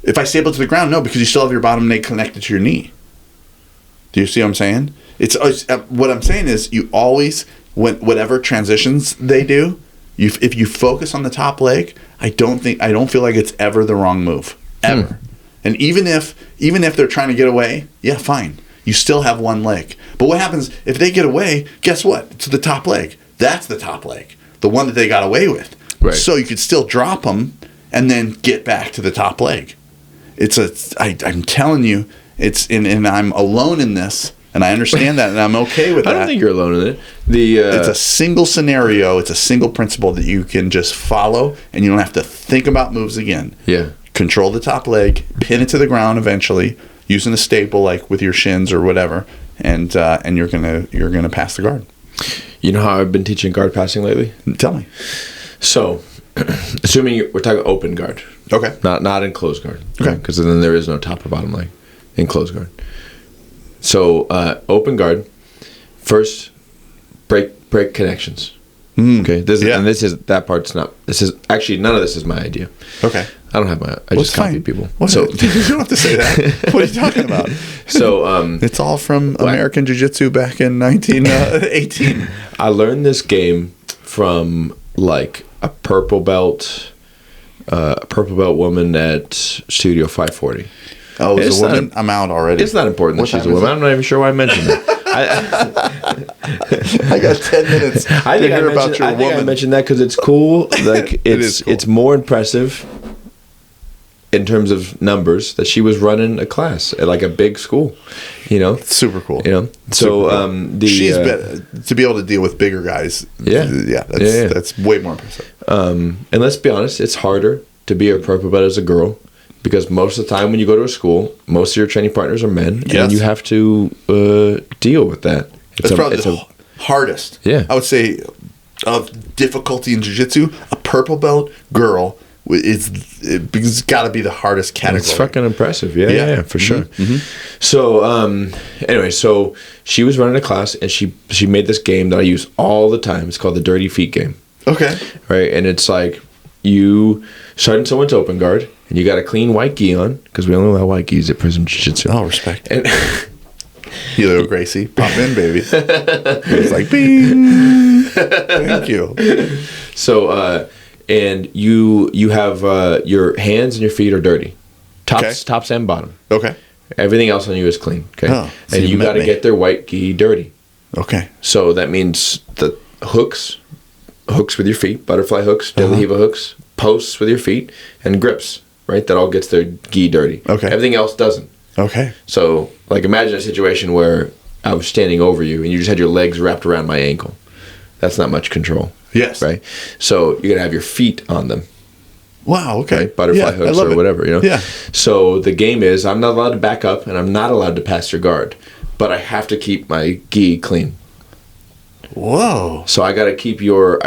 If I staple it to the ground, no, because you still have your bottom leg connected to your knee. Do you see what I'm saying? It's what I'm saying is you always, whatever transitions they do, if you focus on the top leg, I don't feel like it's ever the wrong move. Ever. And even if they're trying to get away, fine. You still have one leg. But what happens if they get away? Guess what? It's the top leg. That's the top leg. The one that they got away with.
Right.
So you could still drop them and then get back to the top leg. I'm telling you, and I'm alone in this, and I understand that, and I'm okay with that.
I don't think you're alone in it.
It's a single scenario. It's a single principle that you can just follow, and you don't have to think about moves again.
Yeah.
Control the top leg, pin it to the ground eventually, using a staple like with your shins or whatever, and you're gonna pass the guard.
You know how I've been teaching guard passing lately?
Tell me.
So, assuming we're talking open guard,
okay,
not in closed guard,
okay,
because then there is no top or bottom leg in closed guard. So, open guard, first break connections. Okay, that part's not. This is actually none of this is my idea.
Okay.
I don't have my. I just copy people.
So you don't have to say that. What are you talking about?
So
it's all from American Jiu Jitsu back in 1918.
I learned this game from like a purple belt woman at Studio 540.
Oh, it's a woman. I'm out already.
It's not important that she's a woman. I'm not even sure why I mentioned that.
I got 10 minutes.
I think I mentioned that because it's cool. Like it's more impressive in terms of numbers that she was running a class at like a big school. You know,
it's super cool.
You know, so
she's to be able to deal with bigger guys. That's way more impressive.
And let's be honest, it's harder to be a purple belt as a girl. Because most of the time when you go to a school, most of your training partners are men, and you have to deal with that.
It's probably the hardest.
Yeah.
I would say of difficulty in jiu-jitsu, a purple belt girl it's got to be the hardest category.
It's fucking impressive. Yeah, for sure. Mm-hmm. So anyway, so she was running a class, and she made this game that I use all the time. It's called the Dirty Feet game.
Okay.
Right, and it's like you start in someone's open guard, and you got a clean white gi on, because we only allow white gis at Prism Jiu-Jitsu.
Oh, respect. And you little Gracie, pop in, baby. It's like, bing. Thank you.
So, and you have your hands and your feet are dirty, tops and bottom.
Okay.
Everything else on you is clean. Okay.
Oh, so
and you got to get their white gi dirty.
Okay.
So that means the hooks with your feet, butterfly hooks, De La Riva hooks, posts with your feet, and grips. Right, that all gets their gi dirty.
Okay.
Everything else doesn't.
Okay.
So, like, imagine a situation where I was standing over you and you just had your legs wrapped around my ankle. That's not much control.
Yes.
Right? So, you're going to have your feet on them.
Wow, okay.
Right? Butterfly hooks or whatever, you know?
Yeah.
So, the game is I'm not allowed to back up and I'm not allowed to pass your guard, but I have to keep my gi clean.
Whoa.
So I gotta keep your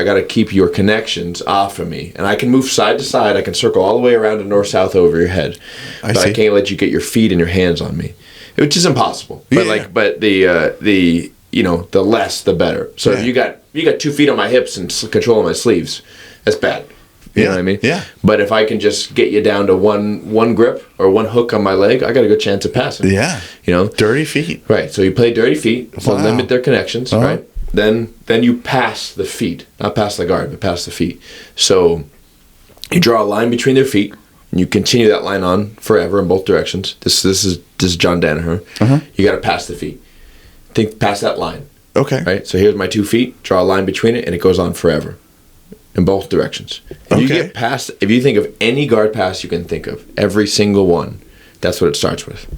connections off of me, and I can move side to side. I can circle all the way around to north south over your head, but I can't let you get your feet and your hands on me, which is impossible. But but the less the better. So if you got 2 feet on my hips and control of my sleeves, that's bad. You know what I mean?
Yeah.
But if I can just get you down to one grip or one hook on my leg, I got a good chance of passing.
Yeah.
You know,
dirty feet.
Right. So you play dirty feet. So limit their connections. Right. Then you pass the feet, not pass the guard, but pass the feet. So you draw a line between their feet, and you continue that line on forever in both directions. This is John Danaher. You got to pass the feet. Pass that line.
Okay.
Right. So here's my 2 feet. Draw a line between it, and it goes on forever, in both directions. If you get past, if you think of any guard pass you can think of, every single one, that's what it starts with.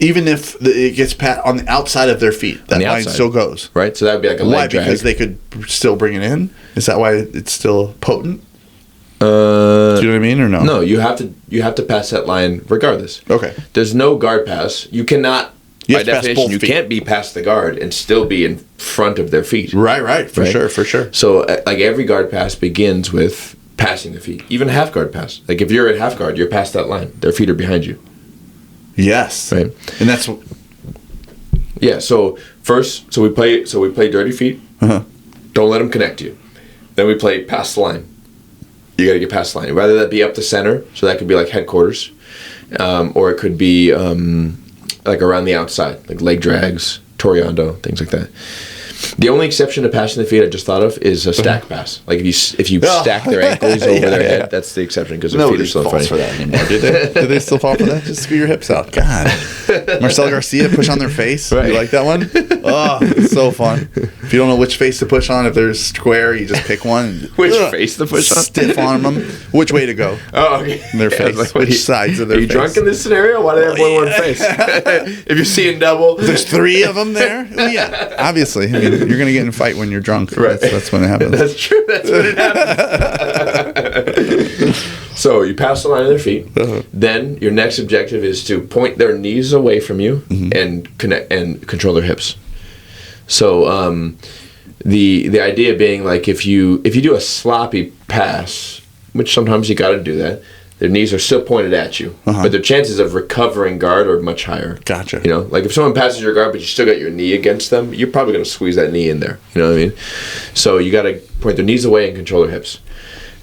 Even if it gets on the outside of their feet, that line still goes.
Right, so that would be like a leg drag.
Because they could still bring it in? Is that why it's still potent?
Do
you know what I mean, or no?
No, you have to pass that line regardless.
Okay.
There's no guard pass. You cannot, by definition, you can't be past the guard and still be in front of their feet.
Right, for sure.
So, like, every guard pass begins with passing the feet. Even half guard pass. Like, if you're at half guard, you're past that line. Their feet are behind you.
Yes.
Right.
And that's
so we play dirty feet. Don't let them connect you. Then we play past the line. You got to get past the line. Rather that be up the center, so that could be like headquarters, or it could be like around the outside, like leg drags, Toriando, things like that. The only exception to passing the feet I just thought of is a stack pass. Like if you stack their ankles over their head, that's the exception because their feet are so funny.
For that anymore, do they? Do they still fall for that? Just screw your hips out. God. Marcel Garcia, push on their face. Right. You like that one? Oh, it's so fun. If you don't know which face to push on, if they're square, you just pick one.
Which face to push on?
Stiff on them. Which way to go?
Oh, okay.
Their face. Like, which sides of their face?
Are you drunk in this scenario? Why do they have one face? If you're seeing double.
There's 3 of them there? Well, yeah. Obviously. I mean, you're going to get in a fight when you're drunk. Right. That's when it happens.
That's true. That's when it happens. So you pass the line of their feet. Then your next objective is to point their knees away from you and connect and control their hips. So the idea being, like, if you do a sloppy pass, which sometimes you got to do that, their knees are still pointed at you, but their chances of recovering guard are much higher.
Gotcha.
You know, like if someone passes your guard, but you still got your knee against them, you're probably going to squeeze that knee in there. You know what I mean? So you got to point their knees away and control their hips.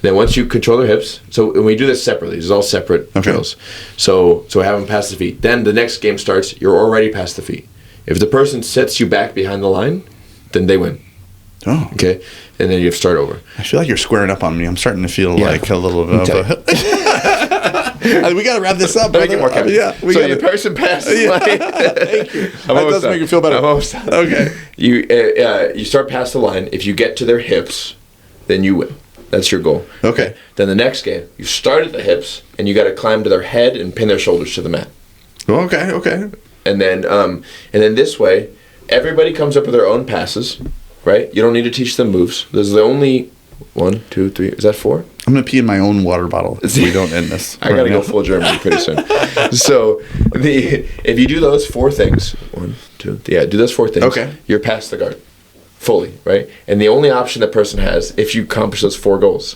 Then once you control their hips, so and we do this separately. These are all separate drills. So have them pass the feet. Then the next game starts. You're already past the feet. If the person sets you back behind the line, then they win.
Oh.
Okay. And then you have to start over.
I feel like you're squaring up on me. I'm starting to feel like a little bit of a... We got to wrap this up.
Make it more
yeah.
The person passes the line.
Thank you. That does make you feel better.
I'm almost done.
Okay.
You start past the line. If you get to their hips, then you win. That's your goal.
Okay.
Then the next game, you start at the hips, and you got to climb to their head and pin their shoulders to the mat.
Okay.
And then this way, everybody comes up with their own passes, right? You don't need to teach them moves. There's the only 1, 2, 3. Is that 4?
I'm gonna pee in my own water bottle if we don't end this.
I gotta go full Germany pretty soon. So if you do those 4 things, 1, 2, do those 4 things.
Okay.
You're past the guard. Fully, right? And the only option that person has, if you accomplish those 4 goals,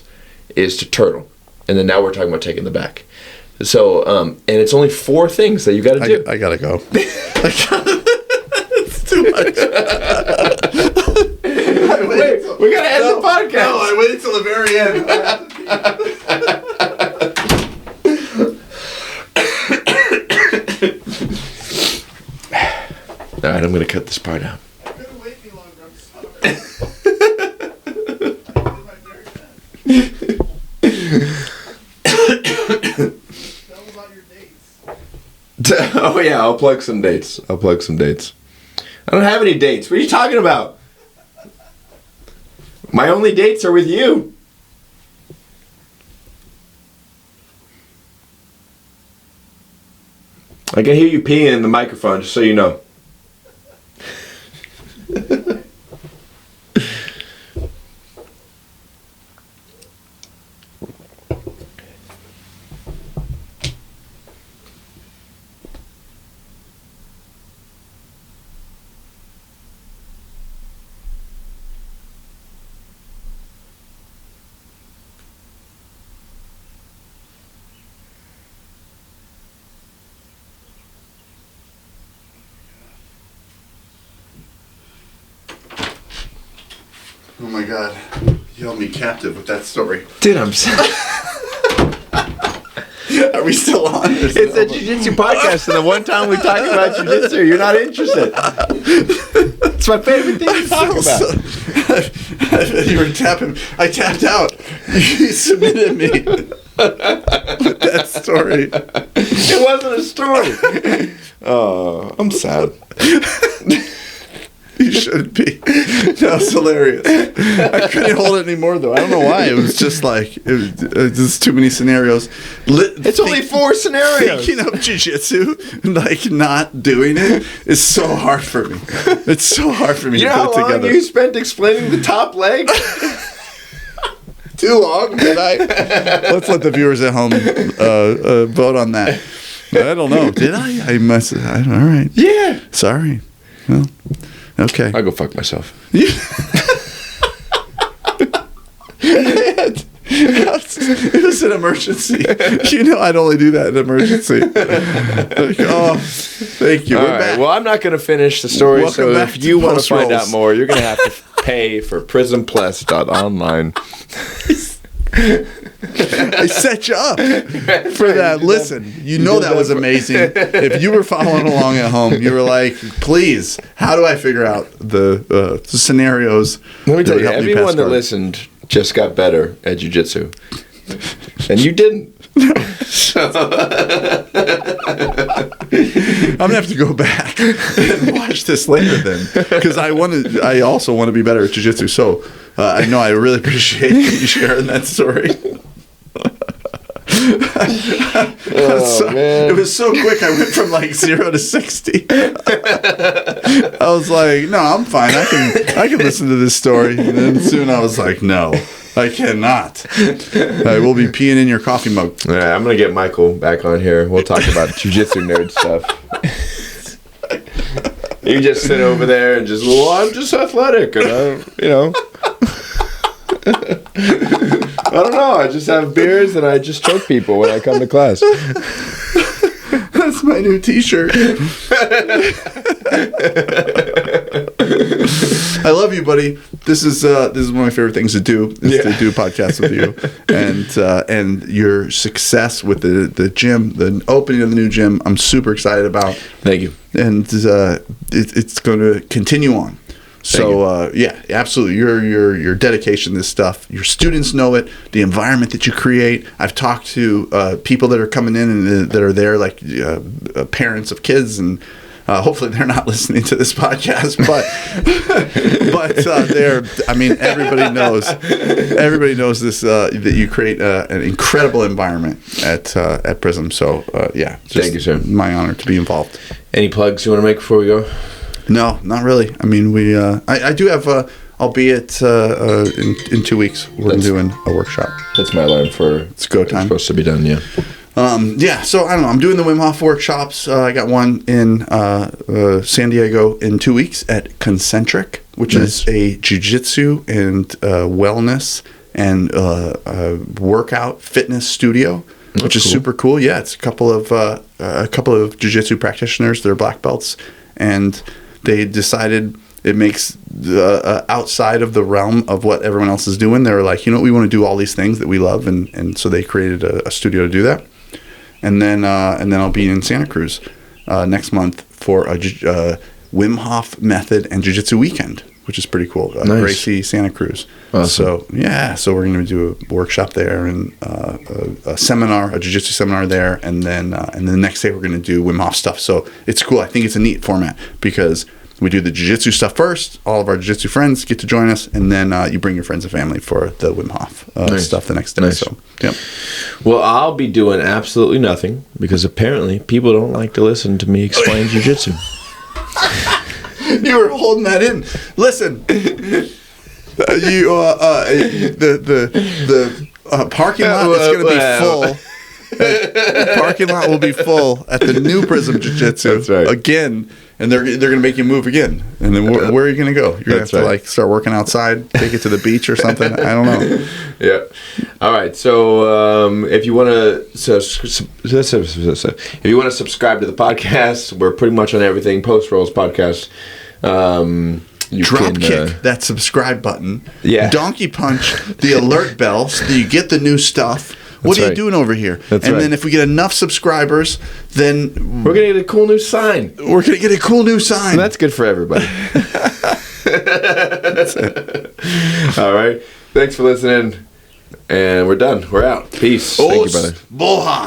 is to turtle. And then now we're talking about taking the back. So, and it's only 4 things that you got to do.
I gotta go. It's too much.
Wait, we got to end the podcast.
No, I waited till the very end.
All right, I'm going to cut this part out. Oh yeah, I'll plug some dates. I don't have any dates. What are you talking about? My only dates are with you. I can hear you peeing in the microphone, just so you know.
Oh my God. You held me captive with that story.
Dude, I'm sorry.
Are we still on?
It's a Jiu Jitsu podcast, and the one time we talk about Jiu Jitsu, you're not interested. It's my favorite thing to talk about.
You were tapping. I tapped out. You submitted me. That story.
It wasn't a story. Oh, I'm sad.
You shouldn't be. That was hilarious. I couldn't hold it anymore, though. I don't know why. It was just like, it was just too many scenarios.
It's only 4 scenarios.
Thinking of jiu-jitsu, like not doing it, is so hard for me. It's so hard for me
You
to
know
put
how
it
long
together.
you spent explaining the top leg?
Too long, did I? Let's let the viewers at home vote on that. I don't know. Did I? I must. All right.
Yeah.
Sorry. Well, okay.
I'll go fuck myself.
It was an emergency. You know I'd only do that in emergency. Like, oh, thank you.
All
We're
right.
back.
Well, I'm not going to finish the story,
Welcome
so
back
if
to
you want to
Post
find
Rolls.
out more, you're going to have to pay for prismplus.online.
I set you up for that. Listen, you know that was amazing. If you were following along at home, you were like, please, how do I figure out the scenarios?
Let me
that
tell
would
you,
help me
everyone
pass
that
guard?
listened just got better at jiu-jitsu. And you didn't.
I'm gonna have to go back and watch this later then, because I also want to be better at jiu-jitsu. So I know I really appreciate you sharing that story. It was so quick. I went from like 0 to 60. I was like, no, I'm fine. I can listen to this story. And then soon I was like, no, I cannot. I will be peeing in your coffee mug.
All right, I'm going to get Michael back on here. We'll talk about jiu-jitsu nerd stuff. You just sit over there and just, well, I'm just athletic. And I don't know. I just have beers and I just choke people when I come to class.
That's my new T-shirt. I love you, buddy. This is one of my favorite things to do. Is to do podcasts with you, and your success with the gym, the opening of the new gym. I'm super excited about.
Thank you.
And it's going to continue on. So yeah, absolutely. Your dedication to this stuff. Your students know it. The environment that you create. I've talked to people that are coming in and that are there, like parents of kids, and hopefully they're not listening to this podcast. But they're. I mean, everybody knows. Everybody knows this. That you create an incredible environment at Prism. So yeah,
thank you, sir.
My honor to be involved.
Any plugs you want to make before we go?
No, not really. I mean, I do have, albeit in 2 weeks, we're doing a workshop.
That's my alarm for
it's go time.
It's supposed to be done, yeah.
Yeah, so I don't know. I'm doing the Wim Hof workshops. I got one in San Diego in 2 weeks at Concentric, which is a jiu-jitsu and wellness and workout fitness studio. Which is cool. Super cool. Yeah, it's a couple of jiu-jitsu practitioners. They're black belts, and they decided it makes outside of the realm of what everyone else is doing. They were like, we want to do all these things that we love, and so they created a studio to do that. And then I'll be in Santa Cruz next month for a Wim Hof method and jiu-jitsu weekend, which is pretty cool.
Nice.
Gracie, Santa Cruz. Awesome. So we're going to do a workshop there and a seminar, a jiu-jitsu seminar there, and then the next day we're going to do Wim Hof stuff. So it's cool. I think it's a neat format because we do the jiu-jitsu stuff first. All of our jiu-jitsu friends get to join us, and then you bring your friends and family for the Wim Hof stuff the next day.
Nice.
So, yeah.
Well, I'll be doing absolutely nothing because apparently people don't like to listen to me explain jiu-jitsu.
You were holding that in. Listen, the parking lot is going to be full. The parking lot will be full at the new Prism Jiu-Jitsu again, and they're going to make you move again. And then where are you going to go? You're going to have to start working outside, take it to the beach or something. I don't know.
Yeah. All right. So if you want to subscribe to the podcast, we're pretty much on everything. Post Rolls Podcast.
Kick that subscribe button.
Yeah.
Donkey punch the alert bell so that you get the new stuff. What are you doing over here? Then if we get enough subscribers, then
we're going to get a cool new sign.
We're going to get a cool new sign.
And that's good for everybody. That's it. All right. Thanks for listening. And we're done. We're out. Peace. Thank you, brother.
Boha.